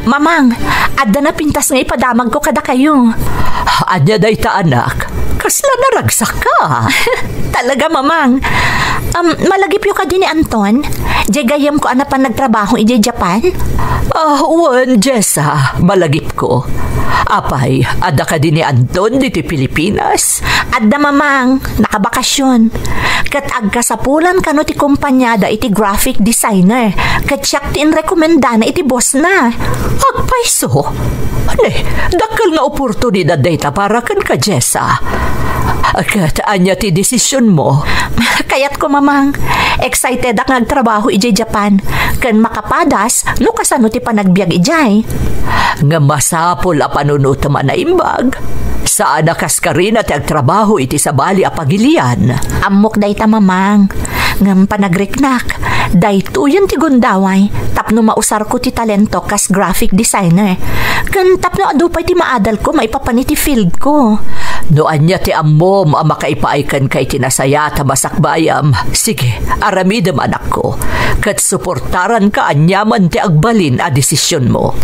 Mamang, adda na pintas nga ipadamag ko kada kayo. Adya day ta anak, kasla naragsak ka. Talaga, mamang. Malagip yung ka din ni Anton. Jegayam ko anapan nagtrabaho iti Japan. Wan, Jessa, malagip ko. Apay, adda ka din ni Anton diti Pilipinas. Adda, mamang, nakabakasyon. Kat agkasapulan ka no ti kumpanyada iti graphic designer. Kat siyak ti inrekomenda na iti boss na. Agpaiso. Dakal nga oportunidad data para kan ka, Jessa. Kat anya ti desisyon mo. Kayat ko, mamang. Excited ak nagtrabaho ijay Japan. Kan makapadas, no kasano ti panagbiag ijay. Nga masapol a panunot man na imbag. Saan nakas ka rin at agtrabaho iti sa bali apagilian. Amok day ta, mamang. Ngam panagriknak. Day tuyan ti gundaway. Tapno mausar ko ti talento kas graphic designer. Kan tapno adupay ti maadal ko maipapani ti field ko. Noan niya ti ammom ang makaipaikan kay tinasaya ta masakbayam. Sige, aramidam anak ko. Kat suportaran ka anyaman ti agbalin a desisyon mo.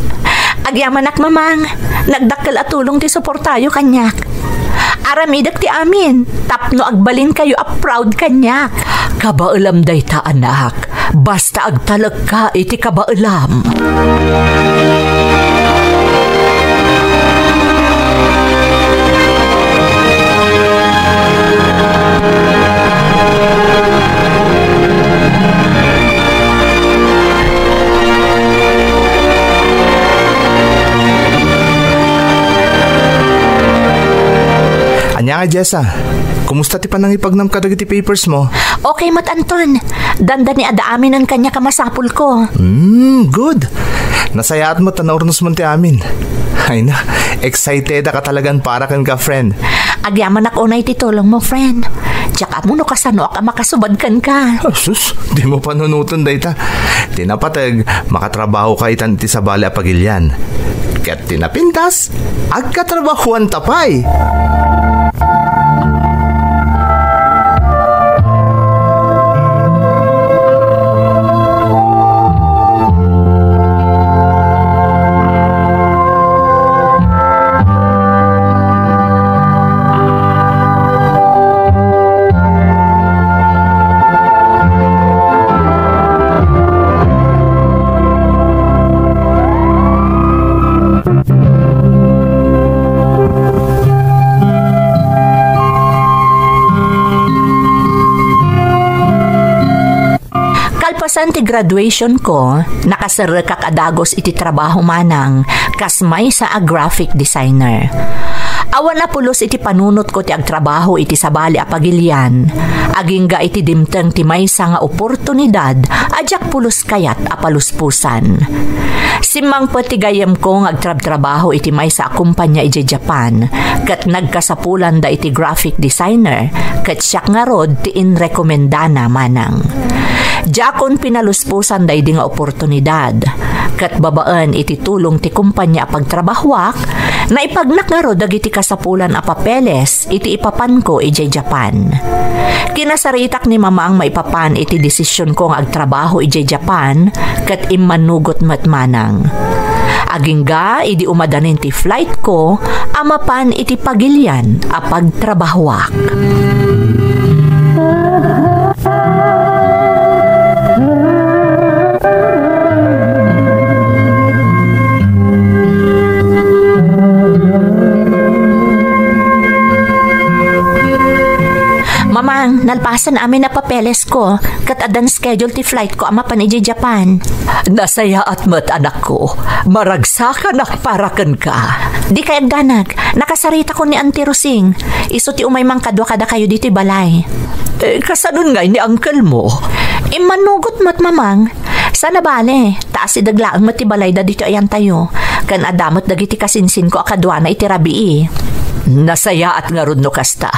Agyaman ak, mamang. Nagdakkel at tulong ti suportayo kanyak. Aramidak ti amin. Tapno agbalin kayo a proud kanyak. Kabailam day ta, anak. Basta agtalag ka iti kabailam. Anya nga, Jessa. Kumusta ti panang ipagnam ka dagiti papers mo? Okay, Mat Anton. Danda ni ada amin ang kanya kamasapul ko. Good. Nasayaat mo tanornos mo ti amin. Ay na, excited ka talagan para kan ka, friend. Agyaman ako na ititulong mo, friend. Tsaka mo no kasano ka makasubadkan ka. Sus, di mo panunutan dayta. Tinapatag, makatrabaho ka itan ti sa bali apagilyan. Kat tinapintas, agkatrabahuan tapay. Kalpasan ti graduation ko, nakasara kakadagos iti trabaho manang kasmay sa graphic designer. Awan na pulos iti panunot ko ti agtrabaho iti sabali apagilyan. Agingga iti dimteng ti maysa nga oportunidad adyak pulos kayat apaluspusan. Simang patigayam ko nga agtrab-trabaho iti maysa a kumpanya iti Japan kat nagkasapulan da iti graphic designer kat siyak nga rod ti inrekomendana manang. Jakon pinaluspusan day di nga oportunidad. Kat babaan iti tulong ti kumpanya pagtrabahwak na ipagnak nga ro dagiti kasapulan a papeles iti ipapan ko iti Japan. Kinasaritak ni mama ang maipapan iti desisyon ko nga agtrabaho iti Japan kat immanugot matmanang. Agingga idi umadanin ti flight ko amapan iti pagilyan a pagtrabahwak. Mamang, nalpasan amin na papeles ko kat adan schedule ti flight ko ama pan iti Japan. Nasaya at mat anak ko, maragsakan akparakan ka. Di kayag danag, nakasarita ko ni Auntie Rosing. Iso ti umay mang kadwa kada kayo dito balay. Kasanun ngay ni uncle mo? Manugot mat mamang. Sana bale, taas si daglaang matibalay da dito ayan tayo. Kan adamot dagiti kasinsin ko akadwa na iti rabii. Nasaya at nga ron no kasta.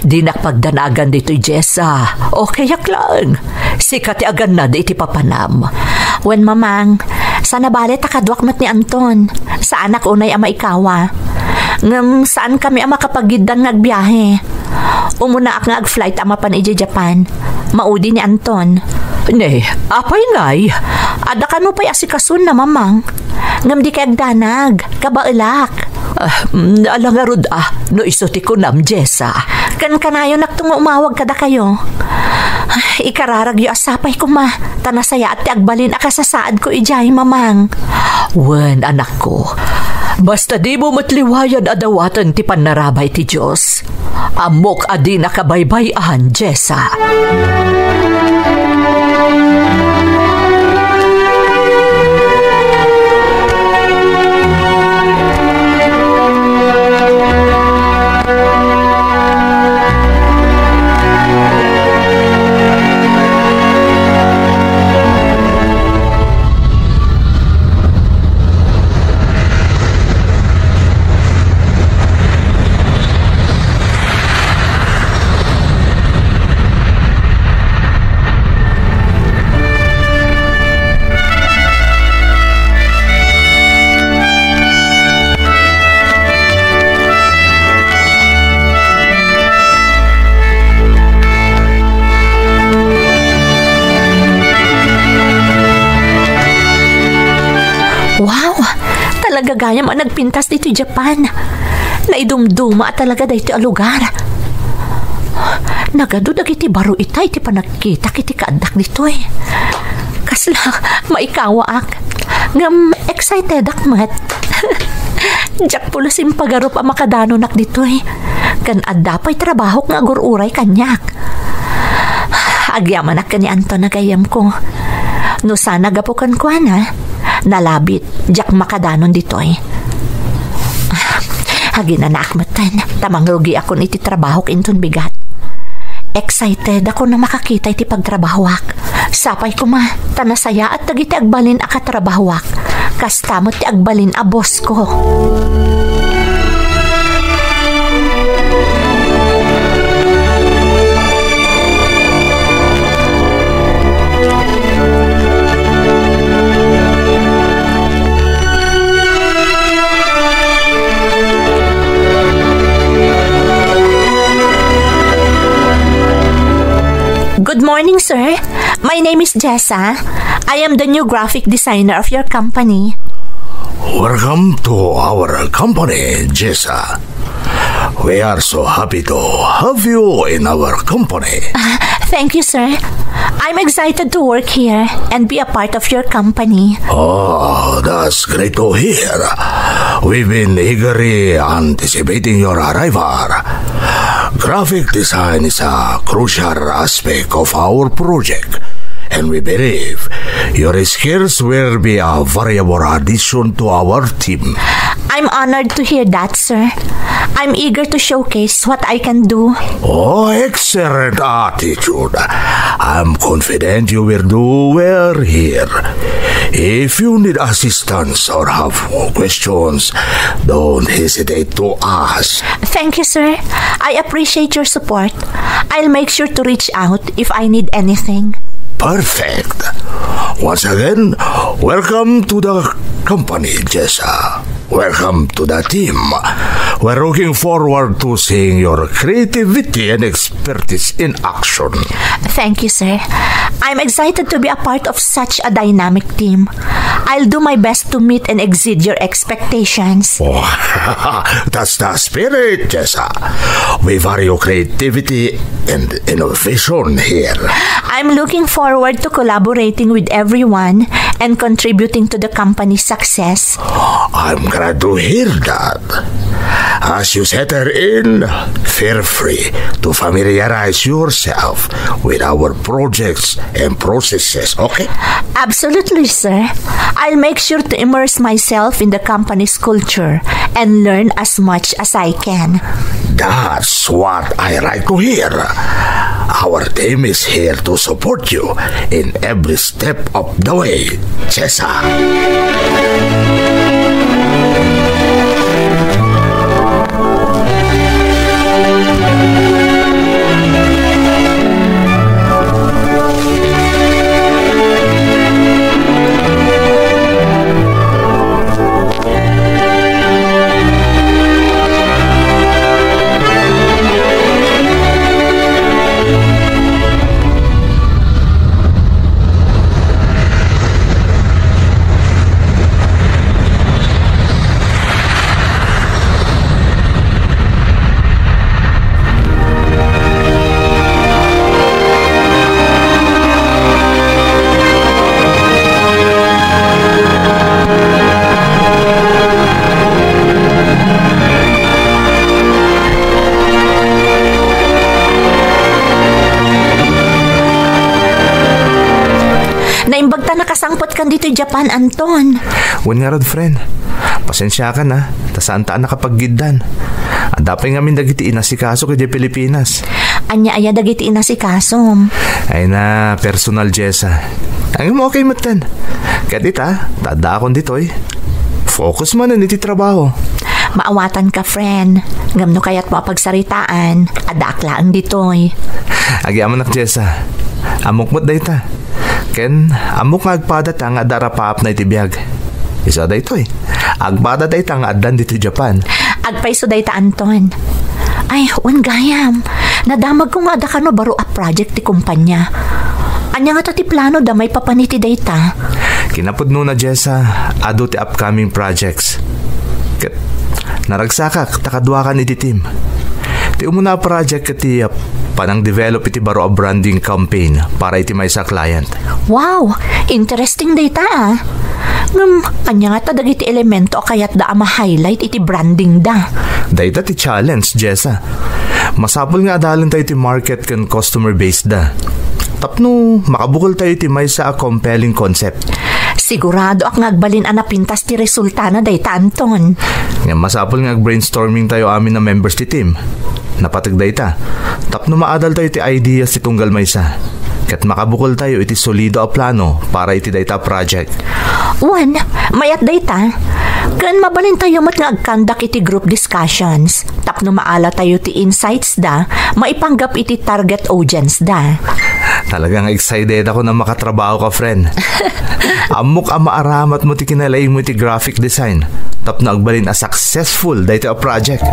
Di nakpagdanagan dito'y Jessa. Okay lang. Sikat agan na di iti papanam. Wen mamang, sana bale takadwak mat ni Anton. Sa anak unay ama ikawa. Ngam saan kami ama kapagiddan ngagbiyahe. Umuna ak nga ag-flight ama pan iti Japan. Maudi ni Anton. Ne, apay ngay. Ada ka no pa'y asikasun na mamang. Ngam di kayag danag, kabailak. Alangarod no isuti ko nam Jessa. Kan kanayo naktungo umawag kada kayo. Ikararagyo asapay ko ma. Tanasaya at agbalin akasasaad ko ijay mamang. Wen anak ko. Basta di mo matliwayan adawatan ti panarabay ti Diyos. Amok adi nakabaybayan Jessa. Gagayam ang nagpintas dito Japan. Naidumduma at talaga dito ang lugar. Nagadudag iti baro itay ti panagkita kiti kaadak dito eh. Kasla maikawa ak. Ngam excited ak mat. Diyak pulasim pagarup ang makadano nak dito eh. Kan adapay trabaho nga agururay kanyak. Agyaman ak ka ni Anton nagayam ko. No sana gapukan ko na. Nalabit, jak makadanon ditoy. Haginanak matan, tamang rugi ako iti trabaho kinton bigat. Excited ako na makakita iti pagtrabahowak. Sapay ko ma, tanasaya at tagiti agbalin akatrabahowak. Kastamot ti agbalin a boss ko. Good morning, sir. My name is Jessa. I am the new graphic designer of your company. Welcome to our company, Jessa. We are so happy to have you in our company. Thank you, sir. I'm excited to work here and be a part of your company. Oh, that's great to hear. We've been eagerly anticipating your arrival. Graphic design is a crucial aspect of our project, and we believe your skills will be a valuable addition to our team. I'm honored to hear that, sir. I'm eager to showcase what I can do. Oh, excellent attitude. I'm confident you will do well here. If you need assistance or have questions, don't hesitate to ask. Thank you, sir. I appreciate your support. I'll make sure to reach out if I need anything. Perfect. Once again, welcome to the company, Jessa. Welcome to the team. We're looking forward to seeing your creativity and expertise in action. Thank you, sir. I'm excited to be a part of such a dynamic team. I'll do my best to meet and exceed your expectations. Oh, that's the spirit, Jessa. We value creativity and innovation here. I'm looking forward to collaborating with everyone and contributing to the company's success. I'm glad to hear that. As you settle in, feel free to familiarize yourself with our projects and processes, okay? Absolutely, sir. I'll make sure to immerse myself in the company's culture and learn as much as I can. That's what I like to hear. Our team is here to support you in every step of the way, Jessa. Naimbag ta nakasangpot kan dito Japan, Anton. Wan nga rod, friend. Pasensya ka na. Tasaan taan nakapaggidan. Adapay ngamin dagiti inasikaso kay Pilipinas. Anya aya dagiti inasikasom. Ay na, personal, Jessa. Ang mo okay matan. Kaya dita, tada akong ditoy. Focus man na iti trabaho. Maawatan ka, friend. Ngamno kaya't mapagsaritaan. Adaklaan ditoy. Agyaman nak, Jessa. Amok mo't dayta. Ken, amok nga agpadat ang adarapaap na itibiyag. Isa da ito eh. Agpadat ay tang adan dito Japan. Agpaiso dayta, Anton. Ay, gayam. Nadamag ko nga da kano baro a project ti kumpanya. Anya nga ti plano da may papaniti dayta. Kinapod na Jessa, ado ti upcoming projects. Ket, naragsakak, takadwakan iti team. Ti umuna project kati panang develop iti baro a branding campaign para iti may sa client. Wow, interesting data ah. Anya nga ta dagiti elemento kayat da ma-highlight iti branding da. Dayta ti challenge, Jessa. Masapol nga adalan tayo ti market kan customer base da. Tapno, makabukol tayo ti may sa a compelling concept. Sigurado ak ngagbalin anapintas ti resulta na dayta Anton. Nga masapol nga brainstorming tayo amin na members ti team. Napatagday ta. Tapno maadal tayo ti ideas ti tunggal maysa. Kat makabukol tayo iti solido a plano para iti dayta project. Wan, mayat dayta. Kan mabalin tayo mat nga agkandak iti group discussions. Tapno maala tayo ti insights da, maipanggap iti target audience da. Talagang excited ako na makatrabaho ka, friend. Amok ang maaramat mo ti kinalaing mo ti graphic design. Tapno agbalin a successful dayta a project.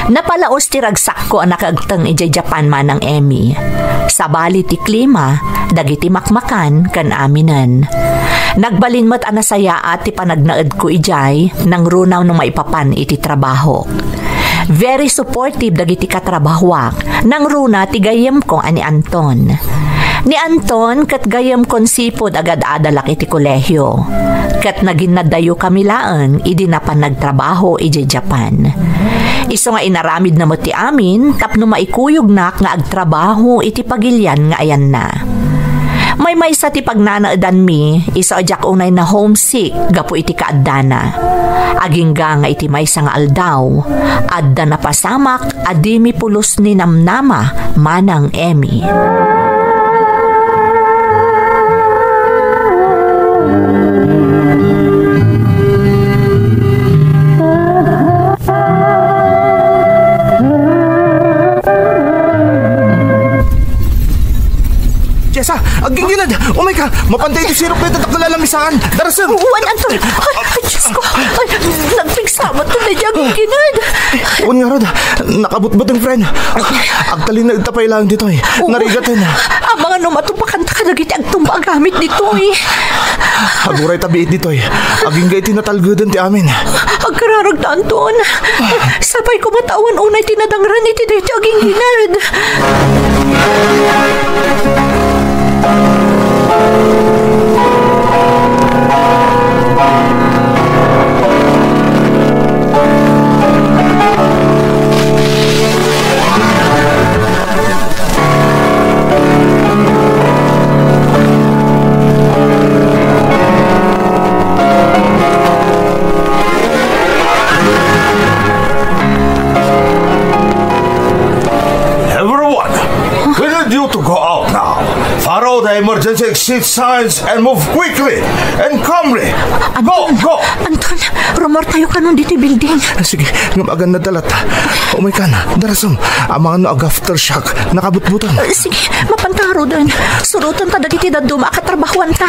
Napalaos ti ragsak ko ang nakagtang ijay Japan man ng Emmy. Sabali ti klima, dagiti makmakan kan aminan. Nagbalin mat anasaya at ti panagnaed ko ijay nang runaw ng maipapan iti trabaho. Very supportive dagiti katrabahwak nang runa ti gayem ko ani Anton. Ni Anton kat gayem konsipod agad adalak iti kolehyo. Kat naging nadayo kamilaan idi na pa nagtrabaho ijay Japan. Iso nga inaramid na mo ti amin tapno maikuyog nak nga agtrabaho iti pagilyan nga ayan na. May sa ti pagnanaadan mi, iso ajak unay na homesick gapo iti kaadana. Agingga nga iti maysa nga aldaw, adda na pasamak adimi pulos ni namnama manang Emmy. Jessa, aging ginad! Oh my God! Mapantay ito sirop na itatak na lalamisahan! Darasam! Uwan, Anton! Ay, Diyos ko! Nagpigsama ito na diyang ginad! Uwan nga rod, nakabutbat ang friend. Agtalin na itapay lang dito eh. Narigatin. Ang mga numatupakan ta kadagiti agtumba gamit dito eh. Aguray tabiit dito eh. Aging gay tinatalgudan ti amin. Agkararag na, Anton. Sabay ko matawan unay tinadangran iti dito aging ginad. Everyone, we need you to go out now. Follow the emergency exit signs and move quickly and calmly. Go! Anton, rumor tayo kanon dito building. Sige, ngamagan na dalat. Umay ka na, darasam. Ang mga no aftershock, nakabutbutan. Sige, mapantaro din. Surutan ta dagiti daduma katrabahuan ta.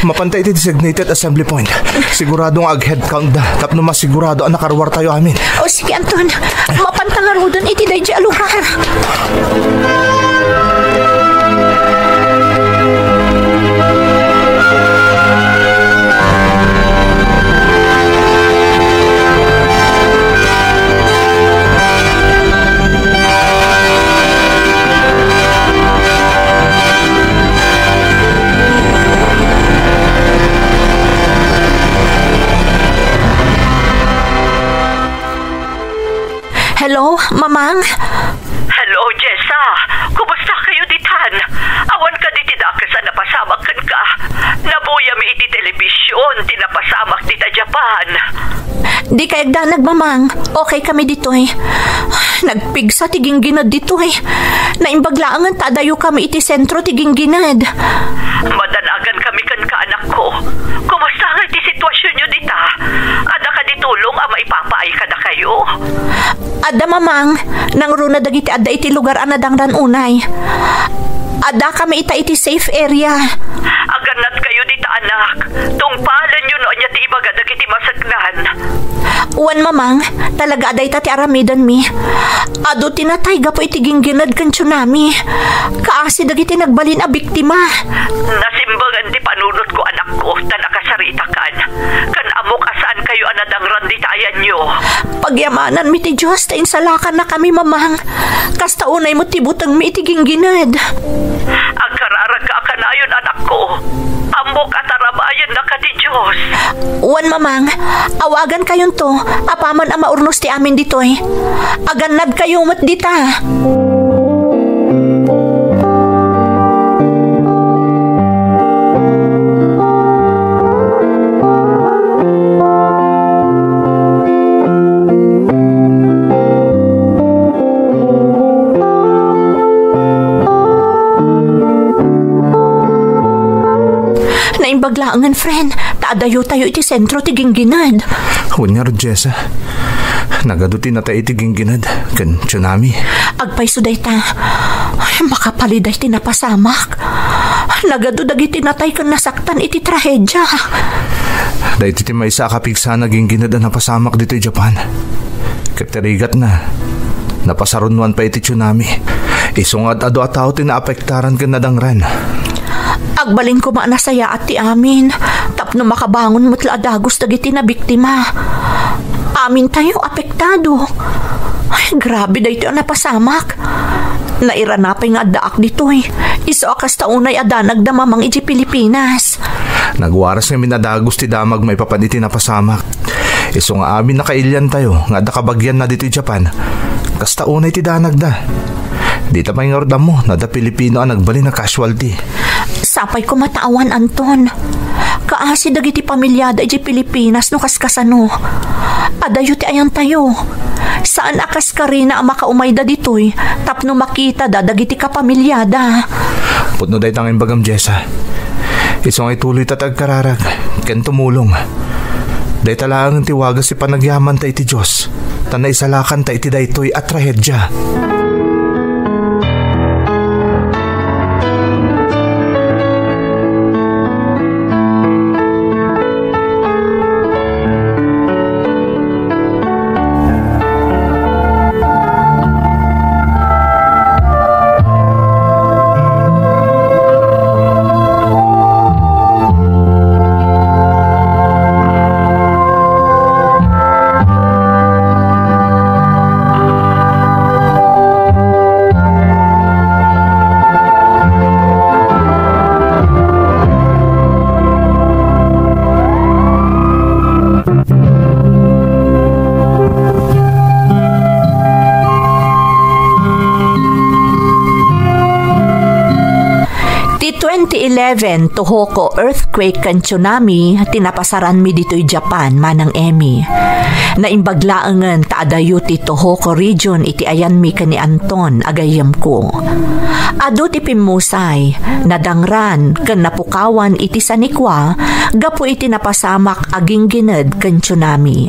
Mapantay iti designated assembly point. Siguradong ag-head count na. Tapno masigurado ang nakarwar tayo amin. O sige, Anton. Mapantangaro din iti dahi alugar. Hello, Mamang? Hello, Jessa. Kumusta kayo ditan? Awan ka diti dakas na napasamak ka. Nabuya mi iti telebisyon, tinapasamak dita Japan. Di kaagdanag, Mamang. Okay kami dito eh. Nagpigsa tiging ginad dito eh. Naimbaglaangan tadayo kami iti sentro tiging ginad. Madanagan kami kan kaanak ko. Kumusta nga iti sitwasyon nyo dita? Ada ka ditulong ang maipapaay ka na kayo? Ada, Mamang. Nang runa dagiti ada iti lugar anadangran unay. Ada kami iti safe area. Aganat kayo dita, anak. Tungpalan nyo no anya ti ibaga dagiti masagnan. Uwan mamang, talaga aday ta ti aramidan mi. Ado tinatay gapo itigingginad kan tsunami. Kaasi dagiti nagbalin a biktima. Nasimbangan ti panunot ko anak ko, ta nakasarita kan. Kan amok asaan kayo anadangran di tayan nyo. Pagyamanan mi ti Diyos, ta insalakan na kami mamang. Kasta unay mo tibutang mi itigingginad. Ang kararag ka kanayon anak ko. Amok at arabayan na ka ti Diyos. Uwan mamang, awagan kayon to. Apaman ang maurnos ti amin ditoy. Aganad kayo mat dita. Naimbaglaangan, friend. Taadayo tayo iti sentro ti gingginad. Huwag nga, Jessa. Nagadutin na tayo iti gingginad. Kan tsunami. Agpay suday ta. Makapaliday ti napasamak. Nagadudag iti natay kan nasaktan iti trahedya. Dahil iti may isa kapigsa na gingginad na napasamak dito i Japan. Katirigat na. Napasarunwan pa iti tsunami. Isungad ado at tao tinaapektaran kan nadangran. Agbalin ko maanasaya at ti amin. Tapno makabangon mo't adagos dagiti na biktima. Amin tayo apektado. Ay, grabe da ito ang napasamak. Nairanapay nga daak dito'y. Iso akas taunay adanag na mamang iti Pilipinas. Nagwaras nga minadagos ti damag may papaniti napasamak. Iso nga amin nakailyan tayo. Nga dakabagyan na dito i Japan. Kas taunay ti danag da. Di tapay nga rodam mo na da Pilipino ang nagbalin na casualty. Sapay ko mataawan, Anton. Kaasi dagiti pamilyada iti Pilipinas no kaskasano. Adayo ti ayan tayo. Saan akas ka rin na makaumayda ditoy tapno makita da dagiti kapamilyada. Putno day tangin bagam, Jessa. Isong ay tuloy tatag kararag. Ken tumulong. Day talagang tiwagas si panagyaman ta iti Diyos. Tanay salakan ta iti daytoy at trahedya. Ti 2011 Tohoku earthquake kan tsunami tinapasaran mi dito'y Japan manang Emi. Naimbaglaangan taadayo ti Tohoku region iti ayan mi kani Anton agayam ko. Ado ti pimusay nadangran ken napukawan iti sanikwa gapo iti napasamak aging gined ken tsunami.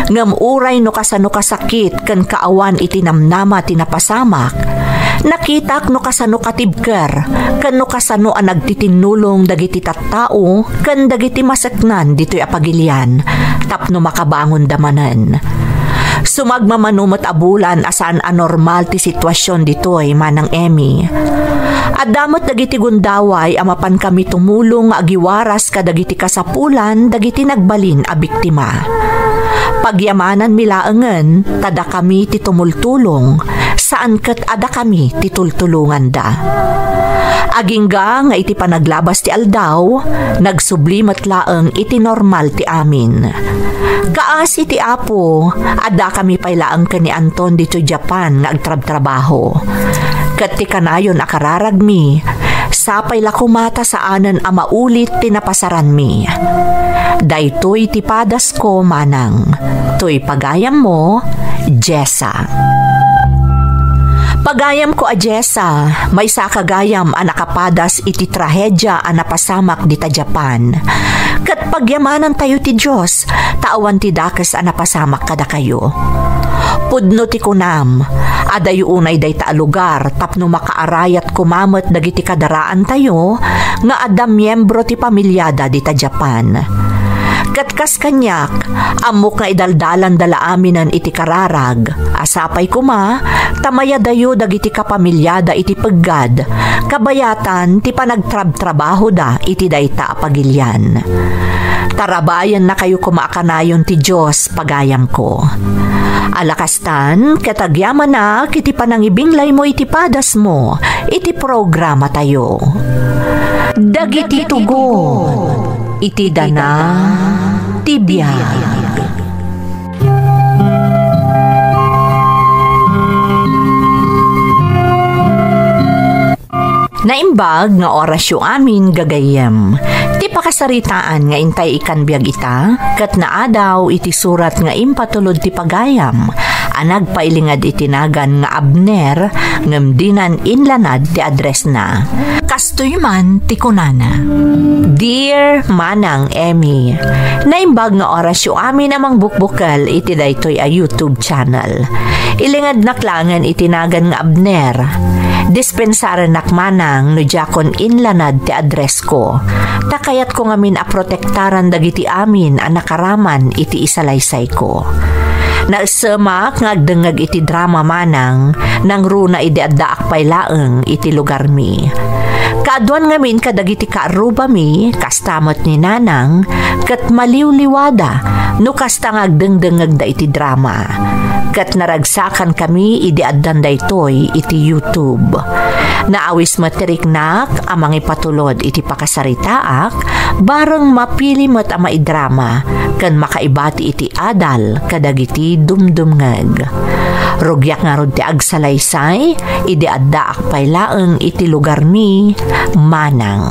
Ngam uray no kasano kasakit ken kaawan iti namnama ti napasamak. Nakitak no kasano katibker ken no kasano ang nagtitinulong dagiti tattao ken dagiti maseknan dito'y apagilian tapno makabangon damanen. Sumagmamanumot abulan asan anormal ti sitwasyon dito'y manang Emi. Adamot dagiti gundaway amapan kami tumulong agiwaras kadagiti kasapulan dagiti nagbalin a biktima. Pagyamanan milaengen tada kami ti tumultulong saan ket ada kami ti tultulungan da. Agingga nga iti panaglabas ti aldaw nagsublimat laeng iti normal ti amin. Kaasi ti Apo ada kami paylaeng ken ni Anton dito Japan nga agtrab-trabaho. Ket ti kanayon akararag mi sapay la kumata saanen a maulit ti napasaran mi. Daytoy ti padas ko manang. Toy pagayam mo, Jessa. Pagayam ko a Jessa, may sakagayam a nakapadas iti trahedya a napasamak dita Japan. Kat pagyamanan tayo ti Diyos, taawan ti dakes a napasamak kada kayo. Pudno ti kunam, adayo unay day ta lugar tapno makaarayat kumamot dagiti kadaraan tayo nga ada miyembro ti pamilyada dita Japan. Kat Kas kanyak, amok nga idaldalan dala aminan iti kararag. Asapay kuma, tamaya dayo dagiti kapamilyada iti peggad. Kabayatan ti panagtrab-trabaho da iti dayta pagilyan. Tarabayan na kayo kumaakanayon ti Diyos pagayam ko. Alakastan, katagyaman na kiti panangibinglay mo iti padas mo, iti programa tayo. Dagiti tugon, iti dana, tibiyag. Naimbag nga orasyo amin gagayem. Ti pakasaritaan nga intay ikan biag ita, kat naadaw iti surat nga impatulod ti pagayam. Anag pailingad itinagan nga Abner, ngem dinan inlanad ti address na. Kastoy man ti kunana. Dear Manang Emmy, naimbag nga orasyo amin amang bukbukal iti daytoy a YouTube channel. Ilingad naklangan itinagan nga Abner. Dispensaran nakmanang no jakon inlanad ti address ko. Takayat ko ngamin a protektaran dagiti amin a nakaraman iti isalaysay ko. Nagsemak ngagdengag iti drama manang nang runa iti addaak paylaeng iti lugar mi. Kaaduan ngamin kadagiti kaaruba mi kastamot ni nanang ket maliwliwada no kasta ngagdengdengag da iti drama. Ket naragsakan kami idi addan daytoy iti YouTube. Naawis matiriknak amang ipatulod iti pakasaritaak bareng mapili met ama idrama ken makaibati iti adal kadagiti dumdumngeg. Rugyak nga rod ti agsalaysay idi addaak paylaeng iti lugar mi manang.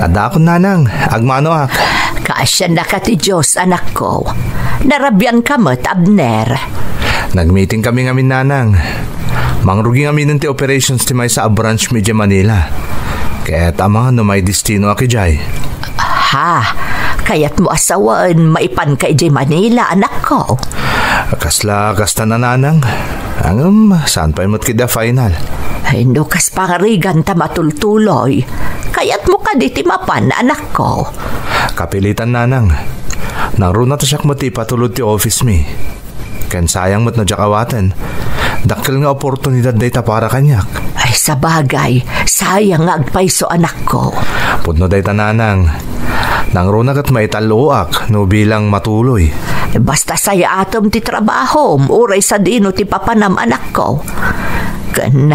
Adakon nanang, agmano ak. Kaasyan na ka ti Diyos, anak ko. Narabyan ka mo't, Abner. Nag-meeting kami ngamin nanang. Mangrugi kami ng ti operations ti may sa branch medya Manila. Kaya tama no may destino aki jay. Ha? Kaya't mo asawaan maipan ka ijay Manila, anak ko. Kasta na nanang. Angam, saan pa imot kida final? Ay no, kas pangarigan ta matultuloy. Kaya't mo ka diti mapan, anak ko. Kapilitan nanang. Naroon na ta siyak mo ti patulod ti office mi. Ken sayang mo't na jakawatan. Dakil nga oportunidad day ta para kanyak. Ay sa bagay, sayang nga agpaiso anak ko. Pudno day ta nanang. Nangroon na kat maitaluak no bilang matuloy. Basta saya atom ti trabaho, uray sa dino ti papanam anak ko. Ken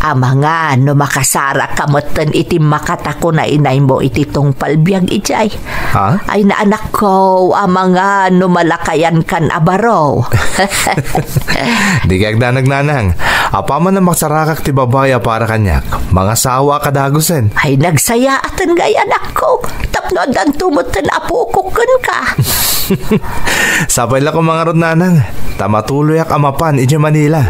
ama nga no makasara kamoten iti makatako na inay mo iti tong palbiag ijay. Ha? Ay na anak ko, ama nga no malakayan kan abaro. Di kag nagnanang. Apa man na maksarakak ti babaya para kanyak. Mga sawa kadagusen. Ay nagsaya atan gay anak ko. Tapno dan tumutan apukukan ka. Sapay la ko mga rod nanang. Tamatuloy ak amapan iti Manila.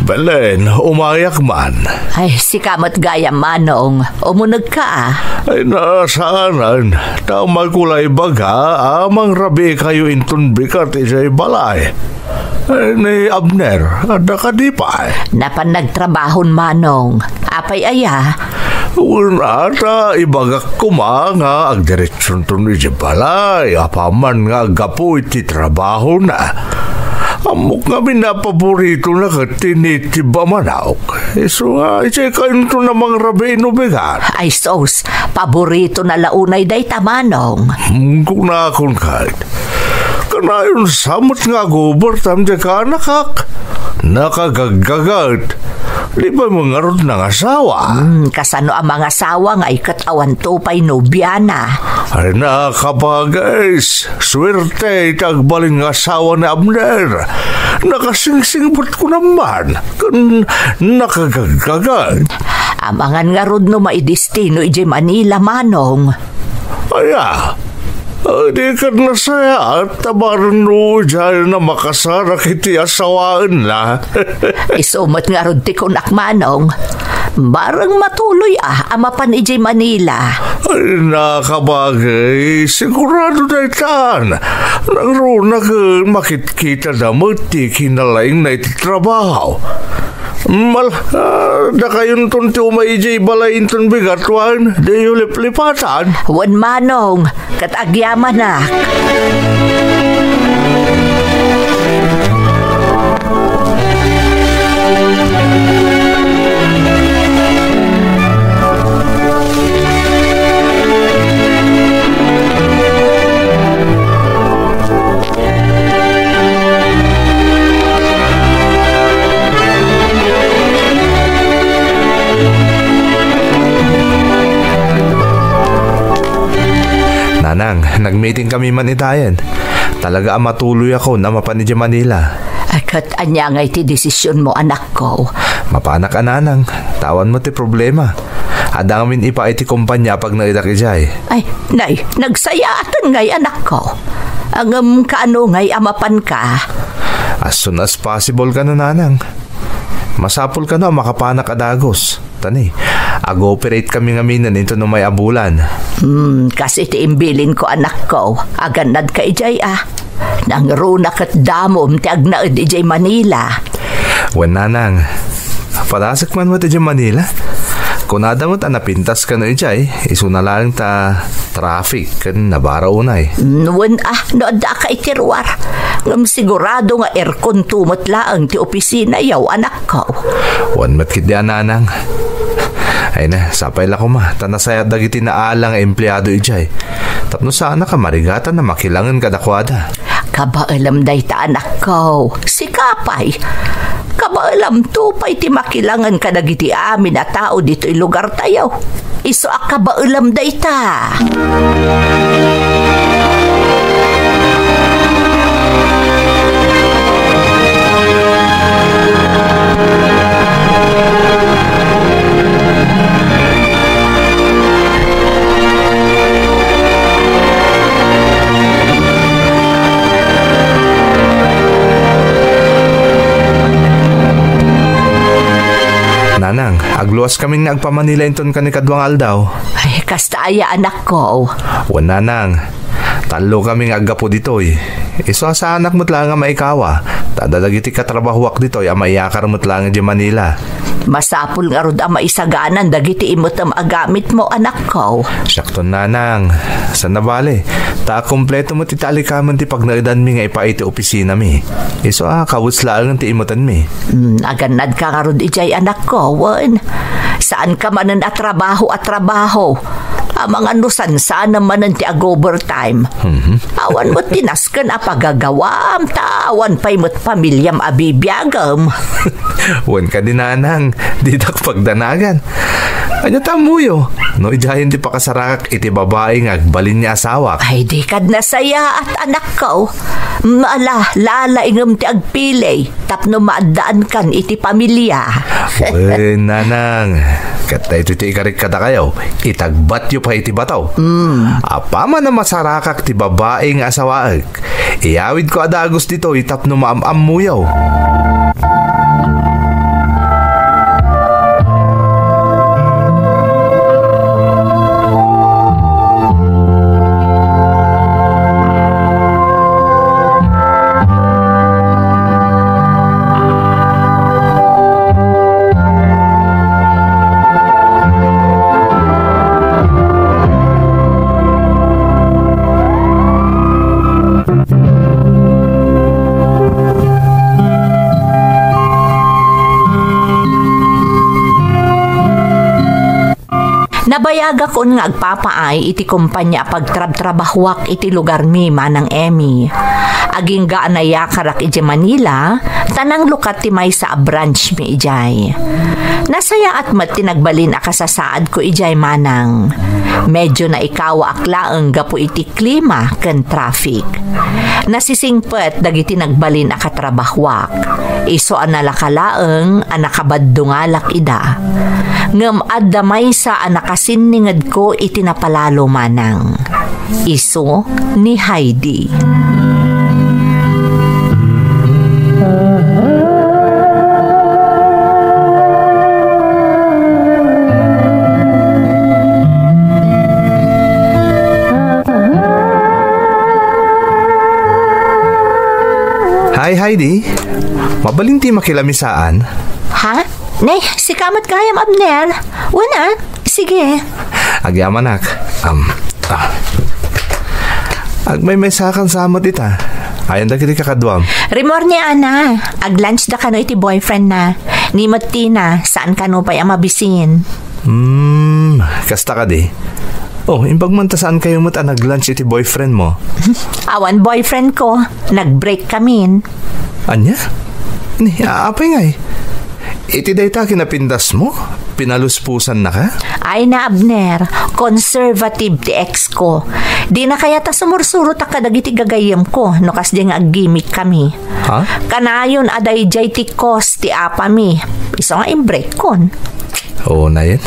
Belen, umayak man. Ay, si kamot gaya manong. Umunag ka ah. Ay nasaanan, tamay kulay baga, amang rabi kayo intunbikat isa'y balay. Ni Abner, ada ka di pa. Napan nagtrabahon manong. Apay aya. Una ta ibagak kuma nga agdiretsyon to ni balay, apaman nga gapo iti trabaho na. Amok nga minapaborito na katinitiba manawag. So nga, isa'y kain to namang rabi inubigat. Ay sos, paborito na launay day tamanong. Kung na akong kahit. Kanayon samot nga gober tam di ka nakak. Nakagagagat. Di ba mga rod ng asawa? Kasano ang mga asawa nga ikatawan to pa'y nobyana. Ay nakabagais. Swerte tagbalin ng asawa ni Abner. Nakasingsingpot ko naman. Kung nakagagagat. Amangan nga rod no maidistino iji Manila, Manong. Aya, di ka na saya at tabaran no dyan na makasara kiti asawaan la. Isumot nga rod ti kunak, Manong. Barang matuloy amapan iji Manila. Ay nakabagay, sigurado na itaan. Nang runag makitkita na ti kinalaing na ititrabaho. Da kayon ton ti umaijay balayin ton bigatwan, di ulip-lipatan. Wan, Manong, katagyaman na. Nanang, nag-meeting kami manitayan. Talaga matuloy ako na mapanidya Manila. Kat anya nga iti desisyon mo, anak ko. Mapanak ka, Nanang. Tawan mo ti problema. Adang min ipa iti kumpanya pag naidak ijay. Ay, nay, nagsayatan ngay, anak ko. Ang kaano ngay amapan ka. As soon as possible ka na, Nanang. Masapol ka na makapanak adagos. Tani, ag-operate kami ngaminan ito no may abulan. Kasi ti imbilin ko, anak ko. Aganad ka ijay Nang runak at damom ti agnaed ijay Manila. Wen, Nanang, padasak man mo ti Manila. Kung nadamot napintas ka na ijay, iso na lang ta traffic kan nabara unay. Wen noada ka itirwar. Ngam sigurado nga aircon tumot laang ti opisina yaw, anak ko. Wen matkit diyan, Nanang. Ay na, sapay la ko tanasayad dagiti na alang empleyado ijay. Tapno sana ka marigatan na makilangan kadakwada. Kabaalam day ta, anak ko. Si Kapay. Kabaalam to pa'y ti makilangan ka dagiti amin na tao dito lugar tayo. Iso kabaalam day ta. Nanang, agluwas kaming nagpamanila inton kanikadwang aldaw. Ay, kastaya, anak ko. Wan, Nanang, talo kaming agapo ditoy. Iso sa anak mo't lang nga maikawa. Tadalagiti katrabahuak ditoy ang maiyakar mo't lang di Manila. Masapul nga rod ang maisaganan dagiti imot ang agamit mo, anak ko. Sakto, Nanang. San nabali? Ta kompleto mo ti talikaman ti pagnaidan mi nga ipaiti opisina mi. Iso kawus lang ti imutan mi. Aganad ka nga rod ijay, anak ko. Wan, saan ka manan at trabaho? Amang anusan sana manan ti ag-overtime. Awan mo tinaskan pagagawam. Tawan pa'y mo't pamilyam abibiyagam. Wan ka din, Nanang. Didak pagdanagan. Anya tamuyo. No ijahin ti pakasarak iti babae nga agbalin niya asawa. Ay di kad nasaya at anak ko. Lalaingam ti agpilay. Tapno maadaan kan iti pamilya. Uy, Nanang. Katay ito ti ikarik kada kayo. Itagbat yu pa iti bataw. Apama na masarakak ti babae nga asawaag. Iyawid ko adagos dito itapno maamam muyaw. Nabayaga ko nga agpapaay iti kumpanya pagtrab-trabahwak iti lugar mi manang Emmy. Aging gaan na yakarak iti Manila, tanang lukat ti may sa branch mi ijay. Nasaya at mat tinagbalin akasasaad ko ijay manang. Medyo na ikawa aklaang gapo iti klima ken traffic. Nasisingpet dagiti nagbalin akatrabahwak. Iso analakalaeng anakabaddungalak ida. Ngem addamay sa anakasininged ko iti napalalo manang. Iso ni Heidi. Hi Heidi, mabaling ti makilamisaan. Ha? Nay, si kamat kayam Abner. Wala, sige. Agyaman ak. Agmay sakan samot ita. Ayan da kiti kakadwam. Rimor niya ana, ag-lunch da kano iti boyfriend na. Nimot tina, saan kano pa'y amabisin. Kasta ka di. Oh, impagmanta saan kayo mo't nag-lunch iti boyfriend mo? Awan boyfriend ko, nag-break kamin. Anya? Ni, apay nga eh. Iti dayta kinapindas mo? Pinaluspusan na ka? Ay na Abner, conservative ti ex ko. Di na kaya ta sumursurot ta kadagiti gagayem ko, no kas di nga aggimik kami. Ha? Kanayon aday jay ti kos ti apa mi. Iso nga im-break kon. Oo na yun.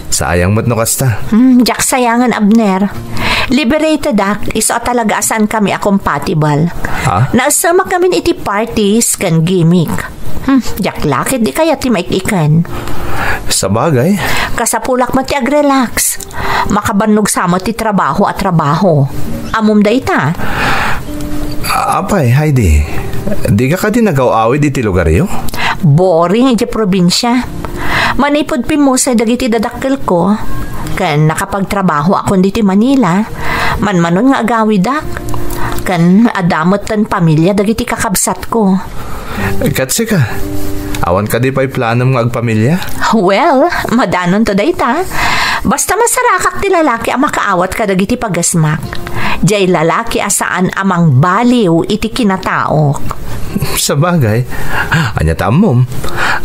Sayang mo't no kasta. Jak sayangan Abner. Liberated ak, iso talaga asan kami a compatible. Ha? Naasama kami iti parties kan gimmick. Jak lakit di kaya ti maikikan. Sa bagay. Kasapulak mo ti ag-relax. Makabannog samo ti trabaho at trabaho. Amom da ita. Apay, Heidi. Di ka din nagaw-awid iti lugar iyo? Boring iti probinsya. Manipod pimusay dagiti dadakkel ko. Kan nakapagtrabaho ako diti Manila. Manmanon nga agawid ak. Kan adamot tan pamilya dagiti kakabsat ko. Katsi ka. Awan ka di pa'y plano mong agpamilya? Well, madanon to dayta. Basta masarakak ti lalaki ang makaawat ka dagiti pagasmak. Jay lalaki asaan amang baliw iti kinataok. Sa bagay, anya tamom.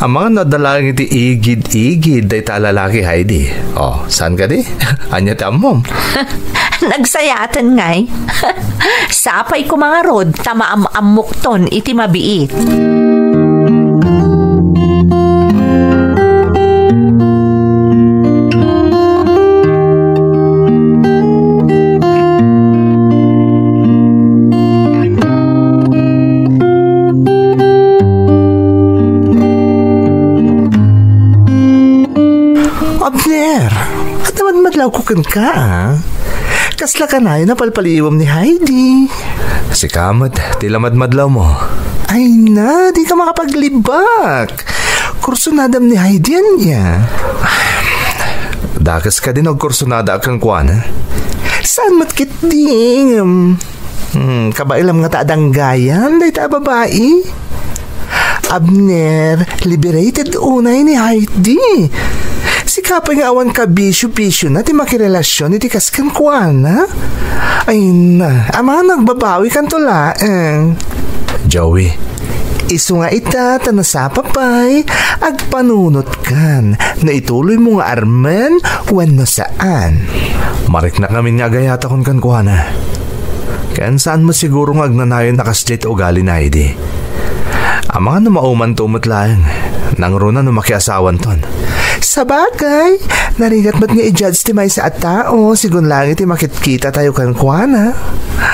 Ang mga nadalang iti igid-igid day ta lalaki Heidi. Oh, saan ka di? Anya tamom. Nagsayatan ngay. Sapay ko mga rod, tamaam-amukton iti mabiit. Abner, at naman madlaw kukan ka, kasla ka na yun napalpaliwam ni Heidi. Si Kamat, tilamad madlaw mo. Ay na, di ka makapaglibak. Kursunadam ni Heidi yan niya. Dakas ka din og kursunada akang kuana. Saan matkit ding? Kabailam nga taadang gayan, day ta babae. Abner, liberated unay ni Heidi. Si kapay nga awan ka bisyo-bisyo na ti makirelasyon iti kaskan kuana. Ay na, ama nagbabawi kan tulaeng. Joey. Isu nga ita, tanasapapay, agpanunot kan, na ituloy mo nga armen, wano saan. Marik na kami nga gayata kon kan kuana. Kayan saan mo siguro nga agnanayon nakasjay ugali na Heidi. Ang mga namauman tumot lang, nang runa no makiasawan ton. Sa bagay, narigat ba't nga i-judge ti may sa at tao, sigun lang iti makitkita tayo kan kuana.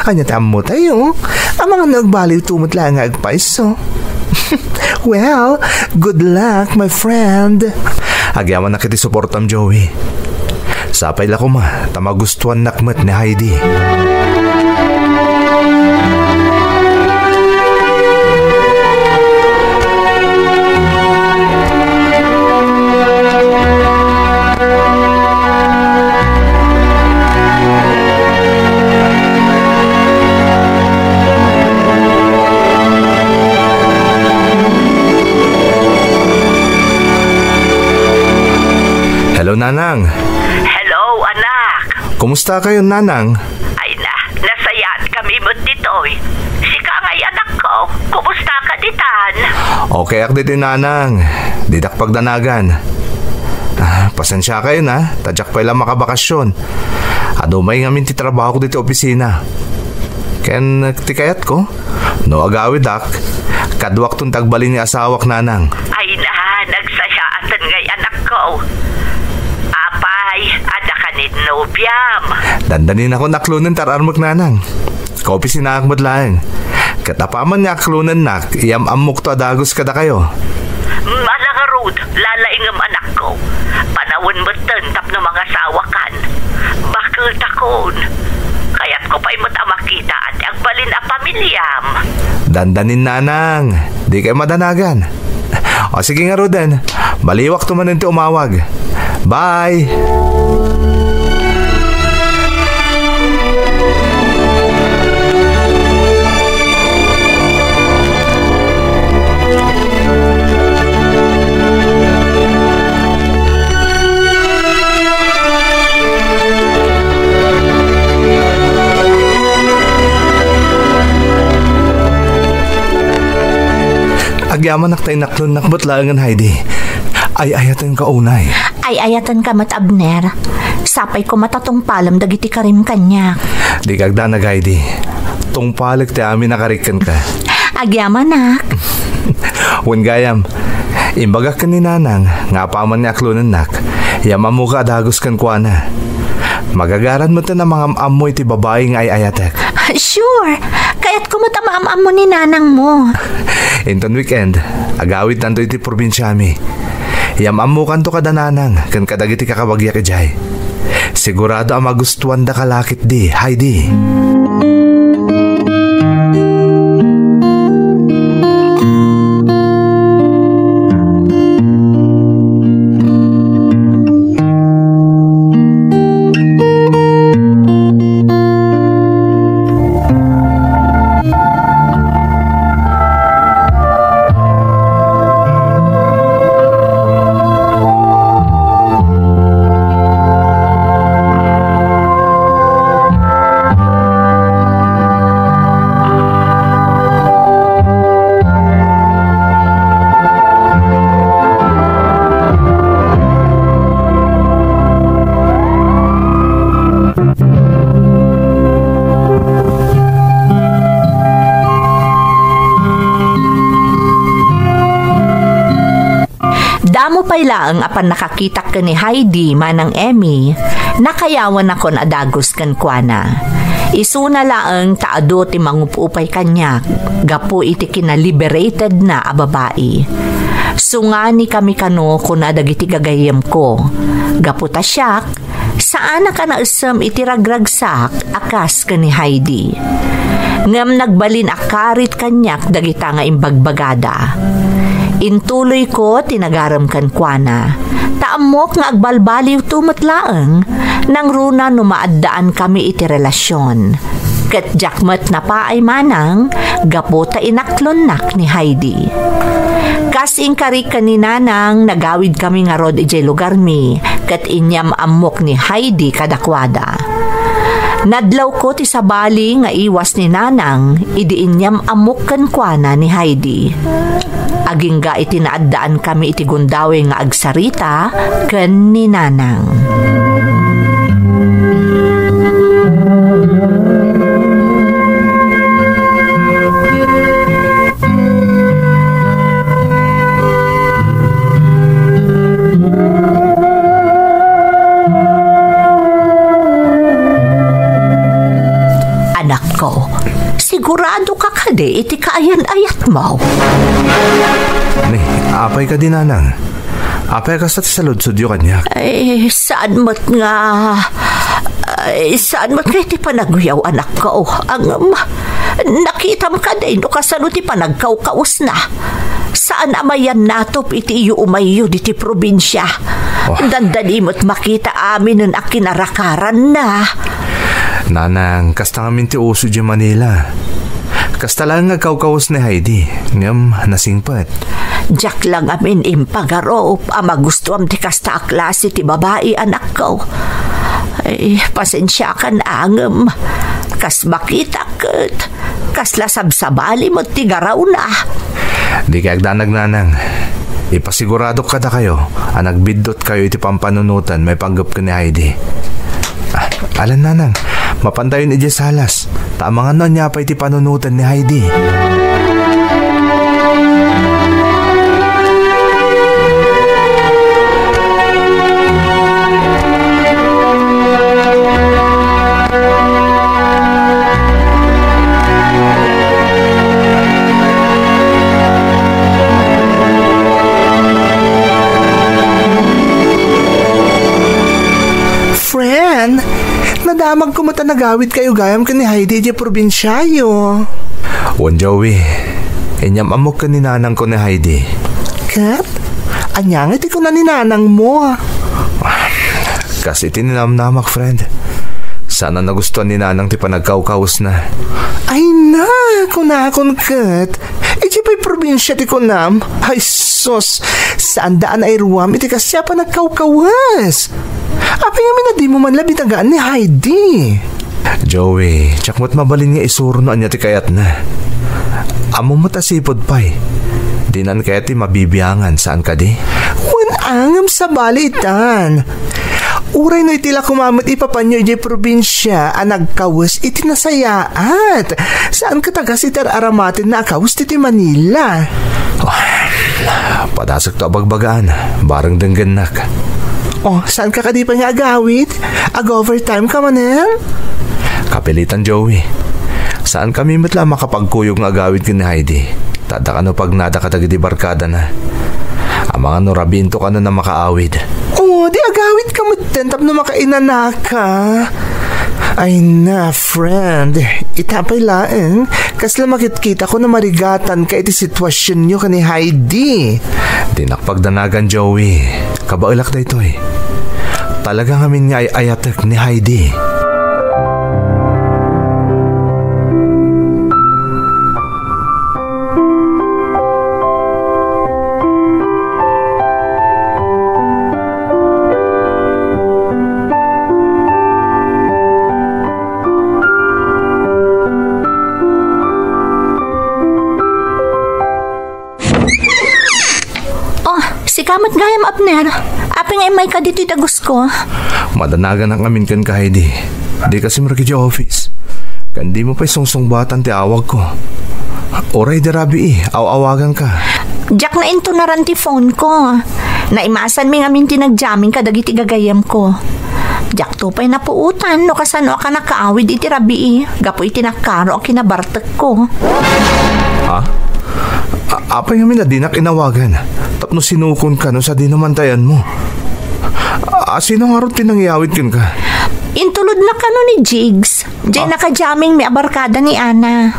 Anya tamo tayo, ang mga nagbaliw tumot lang nga agpaiso. Well, good luck, my friend. Agyaman na kiti suportam, Joey. Sapay la ko ma, tamagustuhan nakmat ni Heidi. Hello, Nanang. Hello, Kumusta kayo, Nanang? Ay na, nasayaan kami mo ditoy. Sika ngay anak ko, kumusta ka ditan? Okay ak dito, Nanang. Didak pagdanagan. Pasensya kayo na, tadyak pa ilang makabakasyon. Adumay ngamin ti trabaho ko dito opisina. Ken ti kayat ko, no agawid ak, kadwak tong tagbalin ni asawak, Nanang. Ay na, nagsayaatan ngay anak ko. Apay, ada ka ni nobyam. Dandanin ako naklunan tararmak, Nanang. Kaopisina ak madlaeng. Katapaman nga aklunan nak, iyam amok to adagos kada kayo. Malangarod, lalaingam anak ko. Panawon mo tap ng mga sawakan. Bakal takon. Kaya't ko pa'y matamakita at agbalin a pamilyam. Dandanin, Nanang. Di kayo madanagan. O sige nga, Roden. Baliwak tumanin ti umawag. Bye! Agyaman nak tayo naklon nakbutlangan, Heidi. Ay ayatan ka unay. Ay ayatan ka mat Abner. Sapay ko matatong palam dagiti karim kanya. Di kagdanag, Heidi. Tong palag ti amin nakarikan ka. Agyaman nak. Wen gayam, imbagak ka ni Nanang, nga paman ni aklonan nak, yamam mo ka adagos kan kuana. Magagaran mo ta na mga amoy ti babaeng ay ayatek. Sure, kaya't kumutamaam mo ni Nanang mo. Inton weekend, agawid nanto iti probinsya mi. Yamam mo kanto kada Nanang, kan kadagiti kakabagya ka jay. Sigurado ang magustuhan da kalakit di, Heidi. Damo pa'y laang apan nakakita ka ni Heidi manang Emmy, nakayawan ako na adagos kan kuana. Isuna laang taado ti mangupupay kanyak, gapo iti kinaliberated na a babae. Sungani kami kano kuna dagiti gagayem ko. Gapo tasyak, saan ka na isam iti ragragsak akas ka ni Heidi. Ngam nagbalin akarit kanyak dagita nga imbagbagada. Intuloy ko tinagaram kan kuana. Taamok nga agbalbaliw tumatlaang nang runa numaaddaan kami iti relasyon. Ket jakmet na pa ay manang gapota inaklonnak ni Heidi. Kasing karik ni Nanang nagawid kami nga rod ijay lugar mi ket inyam amok ni Heidi kadakwada. Nadlaw ko ti sabali nga iwas ni Nanang idi inyam amok kan kuana ni Heidi. Aging ga iti naaddaan kami iti gundawe nga agsarita ken ni Nanang. Anak ko, sigurado ka kade iti kaayan-ayat mo. Ni, apay ka din, Nanang. Apay ka sa saludsudyo kanyak. Ay, saan mo't nga... saan mo't kayo ti panagyaw, anak ko? Nakita mo ka din, no kasano ti panagkaw-kaus na. Saan amayan natop iti iyo umayo di ti probinsya? Oh. Dandali mo't makita amin nun akinarakaran na. Nanang, kasta ngamin ti uso di Manila. Kasta lang nga kaw-kawas ni Heidi. Ngam, nasingpat. Diyak lang amin impagarop. Ama gusto am ti kasta a klase ti babae, anak ko. Ay, Ay, pasensya ka na angam. Kas makita kat. Kas lasab-sabali mo tigaraw na. Di kay agdanag nanang. Ipasigurado kada kayo. Nagbidot kayo iti pampanunutan. May panggap ka ni Heidi. Alan nanang, mapantayon iti salas. Tamang ano niya pa iti panunutan ni Heidi. Nadamag ko mata nagawid kayo gayam ka ni Heidi di probinsyayo. Wan Joey, inyam amok ka ni nanang ko ni Heidi. Kat? Anyangit ko na ni nanang mo. Kasi tininamnamak, friend. Sana nagustuhan ni nanang ti panagkaukaos na. Ay na, kunakon kat. Iti pa'y probinsya ti kunam. Ay sus, saan daan ay ruwam iti kasya pa nagkaukawas. Apay nga di mo man labi tagaan ni Heidi. Joey, tsak mo't mabalin nga isurno anya ti kayat na. Amo mo't asipod pa'y. Dinan kaya ti mabibiyangan saan ka di? Wan angam sa balitan. Uray no itila kumamot ipapanyo iti probinsya nagkawas iti nasayaat. Saan ka taga si aramatin na akawas iti Manila? Padasak to abagbagaan, barang denggenak. Oh, saan ka kadi pa nga agawit? Ag-overtime ka manel? Kapilitan, Joey. Saan kami matla makapagkuyog ng agawit ka ni Heidi? Tadak ano pag nada katagiti barkada na. Ang mga norabinto ka na makaawid. Oh, di agawit ka mo tentap na makainanaka. Ay na, friend. Itapay laeng. Kasla makikita ko na marigatan ka iti sitwasyon nyo ka ni Heidi. Di nakapagdanagan, Joey. Kabailak na ito eh. Talagang amin nga ay ayatek ni Heidi. Kamat gayam apner. Api nga may kadito itagos ko. Madanagan ang amin kan ka, Heidi. Di kasi maraki di office. Kandi mo pa'y sungsongbatan ti awag ko. Oray di rabi awagan ka. Jack na into na ran ti phone ko. Naimasan mi ngamin tinagjamin kadagiti gagayam ko. Jack to pa'y napuutan no kasano ka nakaawid iti rabi gapo iti nakaro kinabartek ko. Ha? Apay ngamin na dinak inawagan. Tapno sinukon ka no sa dinamantayan mo. Sino nga rin tinangyawid yun ka? Intulod na ka no ni Jigs. Diyan nakajaming may abarkada ni Ana.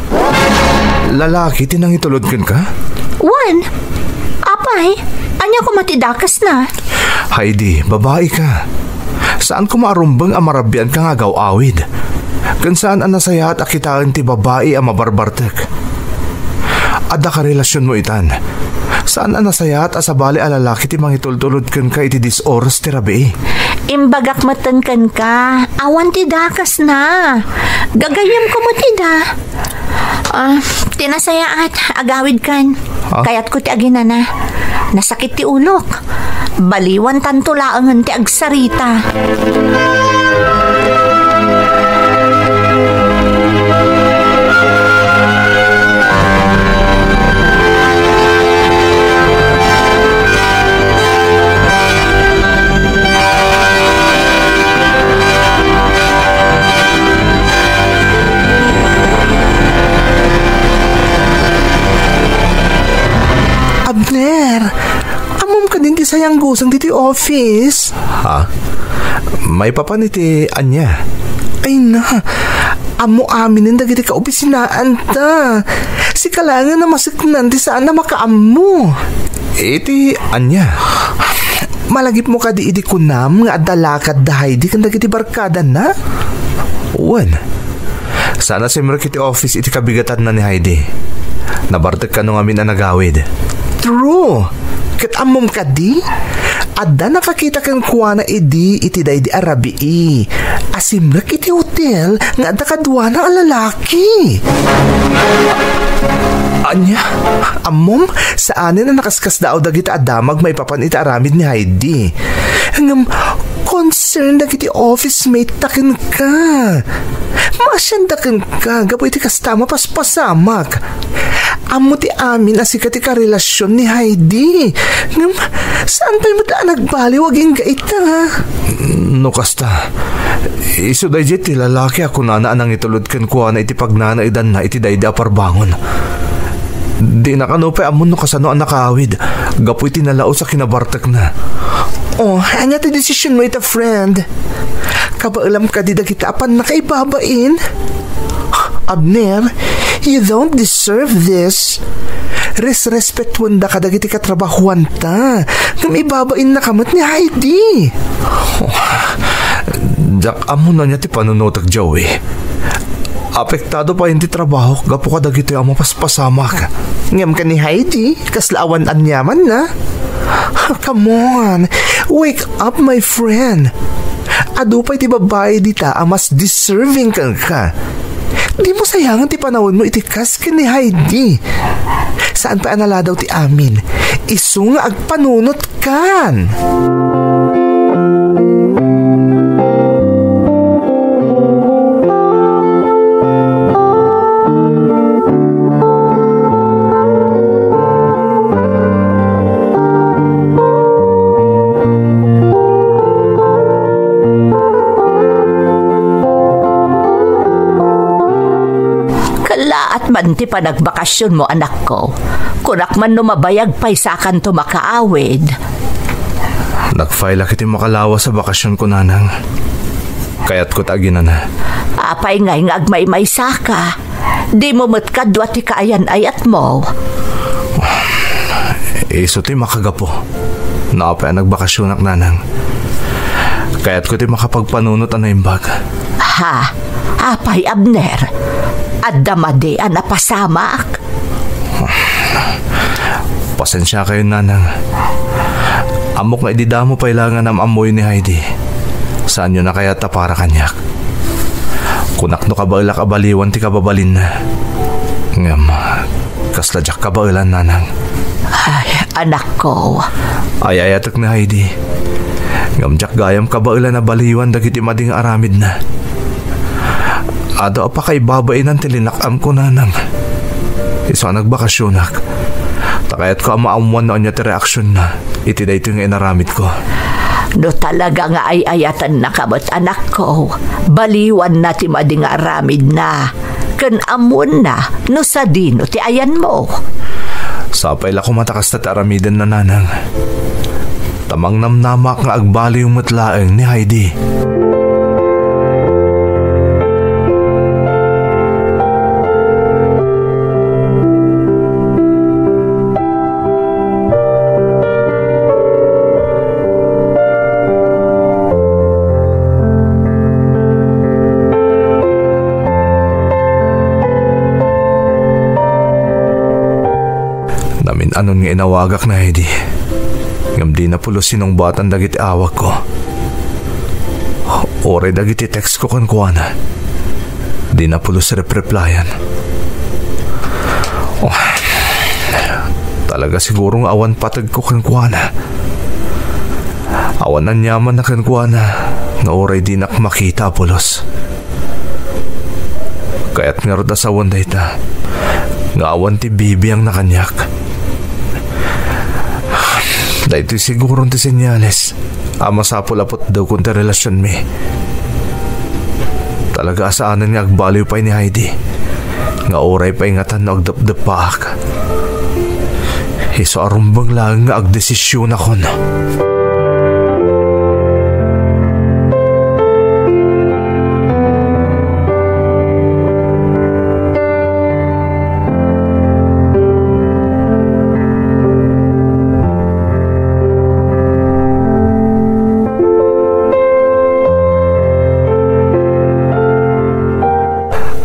Lalaki tinangitulod yun ka? Wan. Apay, anya ko matidakas na. Heidi, babae ka. Saan ko maarumbang amarabian ka nga gaw-awid? Kan saan ang nasaya at akitaan ti babae ang mabarbartek? Ada ka relasyon mo itan. Saan ang nasaya at asabali alalaki ti mangitultulod kan ka iti disoras ti rabi? Imbagak matan kan ka. Awan ti dakas na. Gagayam ko mo ti da. Tinasaya at agawid kan. Kayat ko ti agina na. Nasakit ti ulok. Baliwan tanto laangan ti agsarita. Abner, amom ka din ti sayang gusang diti office. Ha? May papaniti anya. Ay na, amo aminin dagiti ka opisinaan ta. Si kalangan na masiknan ti saan na makaammo. Iti anya. Malagip mo ka di idi kunam nga adalakad dahay di kan dagiti barkada na. Uwan. Sana si Merkiti office iti kabigatan na ni Heidi. Nabartek ka nung amin na nagawid. True. Kat amom ka di? Adda nakakita kang kuha na iti day di arabi asimrak iti hotel nga adda kadwa na lalaki. Anya, amom, saanin na nakaskas daw dagiti adamag may papanita aramid ni Heidi. Hanggang concern dagiti office mate takin ka. Masyandakin ka, gapo iti kastama paspasamak. Amo ti amin asikat ka relasyon ni Heidi. Saan pa'y matlaan nagbali waging gaita? No kasta, iso day ti lalaki ako na anang itulod kan kuha na iti pagnanaidan na iti day di aparbangon. Di nakanupay amon no kasano ang nakawid. Gapo iti nalao sa kinabartak na. Oh, anya ti decision mo ita friend. Kabaalam ka di dagita apan nakaibabain. Abner, you don't deserve this. Respectwan da ka dagiti katrabahuan ta. Ibabain na kamat ni Heidi. Jack, amon na niya ti panunotag Joey. Apektado pa hindi trabaho, gapo ka dagito yung paspasamak. Ngam ka ni Heidi, kaslaawan anyaman na. Come on, wake up my friend. Ado pa iti babae dita ang mas deserving kang ka. Di mo sayangan ti panahon mo itikas ka ni Heidi. Saan pa anala daw ti amin? Isu nga agpanunot kan. At man ti panagbakasyon mo anak ko, kunak man numabayag pa'y sakan to makaawid. Nagfile akiti makalawa sa bakasyon ko nanang. Kaya't ko taginan na. Apay ngay nga agmay-may saka. Di mo matkadwa ti kaayan ayat mo. Iso ti makagapo. Naapay nagbakasyon ak nanang. Kaya't ko ti makapagpanunot ang naimbag. Ha? Apay Abner? At damade ang napasamak. Pasensya kayo nanang. Amok nga ididamo pa ilangan ang amoy ni Heidi. Saan nyo na kaya para kanyak? Kunak no kabaila kabaliwan ti kababalin na. Ngam, kasladyak kabailan nanang. Ay, anak ko. Ay ayatak ni Heidi. Ngam jak gayam kabailan na baliwan dagiti mading aramid na. Ado pa kay babae ng tilinakam ko nanang. Iso nagbakasyonak. Takayat ko ang maamuan na niya ti reaksyon na. Iti da ito yung inaramid ko. No talaga nga ay ayatan na kamot anak ko. Baliwan na ti mading aramid na. Kan amun na no sa dino ti ayan mo. Sapay la ko matakas na ti aramidan na nanang. Tamang namnamak nga agbali yung matlaeng ni Heidi. Anon nga inawagak na Heidi. Ngam di na pulos sinong batan dagiti awag ko. Ore dagiti text ko kan kuwana. Di na pulos replyan. Oh, talaga sigurong awan patag ko kan kuwana. Awan na nyaman na kan kuwana. Nga ore di na makita pulos. Kaya't nga rin asawan da ita. Nga awan ti bibi ang nakanyak. Dahil siguro ti senyales. Ama sa pulapot daw kung ti relasyon mi. Talaga asaanan nga agbaliw pa ni Heidi. Nga oray pa ingatan na agdap-dapak. Iso arumbang lang nga agdesisyon ako na.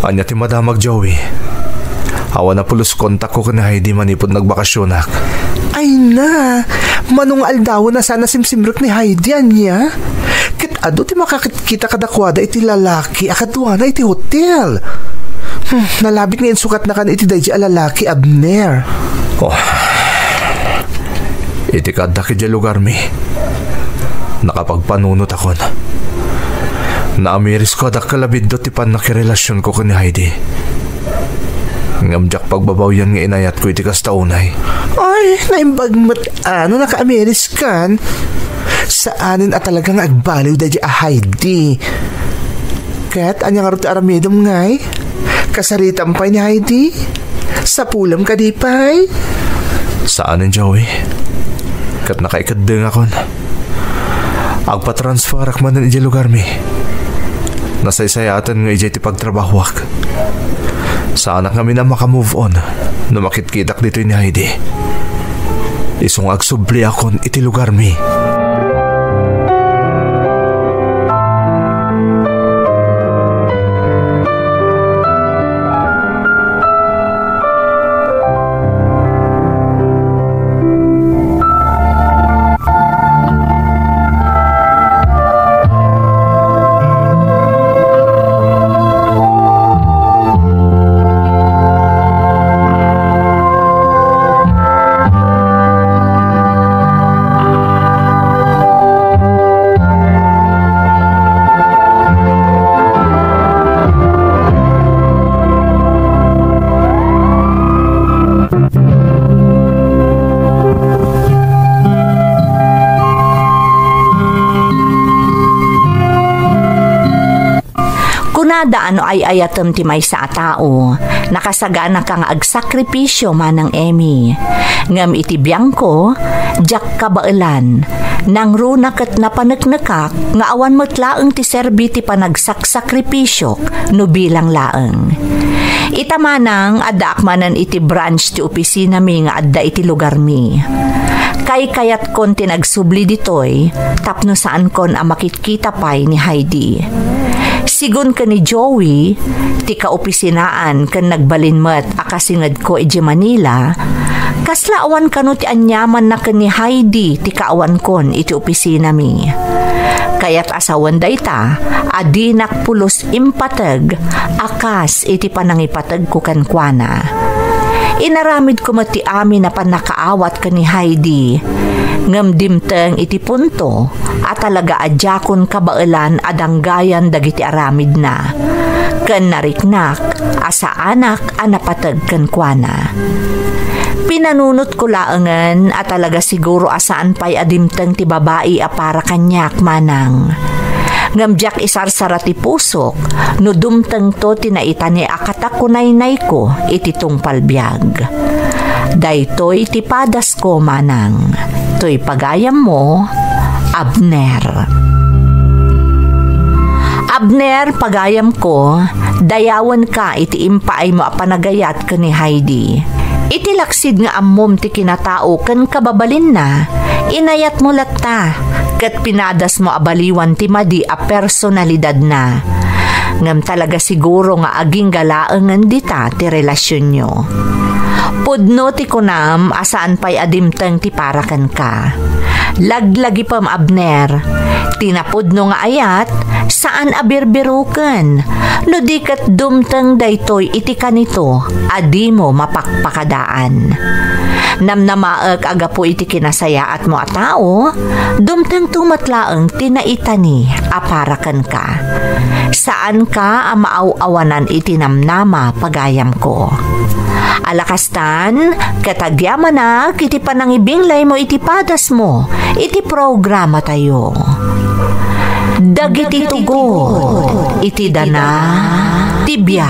Anya ti madamag Joey. Awa na pulos kontak ko kina Heidi manipod nagbakasyonak. Ay na, manong aldaw na sana simsimrek ni Heidi niya. Kit ado ti makakita kadakwada iti lalaki akadwa na iti hotel. Nalabit ngayon sukat na kan iti dahi lalaki Abner. Oh, iti kada ki lugar mi. Nakapagpanunot ako na. Naamiris ko adak kalabid do ti pan nakirelasyon ko ni Heidi. Ngamjak pagbabaw yan nga inayat ko iti kastaunay. Ay, naimbagmat ano naka-Ameris kan? Saanin at talagang agbaliw dahi Heidi. Kat anyang arot aramidom ngay? Kasaritan pa ni Heidi? Sa pulam ka di pa'y? Saanin, Joey? Kat nakaikadeng akon. Agpa-transfer akman ng iji lugar mi. Nasaysayatan nga iji ti pagtrabahwak. Sana kami na makamove on na makitkitak dito ni Heidi. Isong agsubli akon iti lugar mi. Daan ay ayatom ti may sa tao, nakasagana kang agsakripisyo manang Emmy. Ngam iti biyangko, jak kabailan, nang runa kat napanagnakak, nga awan matlaeng ti serbi ti panagsaksakripisyo, no bilang laeng. Itamanang adda akmanan iti branch ti opisina mi nga adda iti lugar mi. Kayat kon tinagsubli ditoy, tapno saan kon ang makitkita pa'y ni Heidi. Sigun ka ni Joey, ti kaopisinaan kan nagbalinmat akasingad ko iji Manila, kaslaawan kano ti anyaman na kan ni Heidi ti kaawan kon iti opisina mi. Kaya't asawan dayta, adinak pulos impatag, akas iti panangipatag ko kankwana. Inaramid ko mati amin na panakaawat ka ni Heidi. Ngamdimteng iti punto at talaga adjakon kabailan adanggayan dagiti aramid na. Ken nariknak asa anak anapatag kankwana. Pinanunot ko laengen at talaga siguro asaan pa'y adimteng ti babae a para kanyak manang. Ngamjak isarsara ti pusok, no dumteng to tinaitani akatakunaynay ko iti tungpalbiag. Daytoy ti padas ko manang, to'y pagayam mo, Abner. Abner, pagayam ko, dayawan ka iti impaay mo apanagayat ka ni Heidi. Iti laksid nga ammom ti kinatao ken kababalin na, inayat mo latta, ket pinadas mo abaliwan ti madi a personalidad na. Ngam talaga siguro nga aging galaengen dita ti relasyon nyo. Pudno ti kunam asaan pa'y adimteng ti parakan ka. Laglagi pam Abner, tinapudno nga ayat, saan abirbiruken, no di kat dumteng daytoy iti kanito, adi mo mapakpakadaan. Namnamaek aga po iti kinasayaat mo a tao, dumteng tumatlaeng tinaitani aparakan ka. Saan ka ang maaw-awanan iti namnama pagayam ko. Alakastan, katagyaman na, kiti panangibinglay mo iti padas mo, iti programa tayo. Dagiti tugo, iti dana, tibya.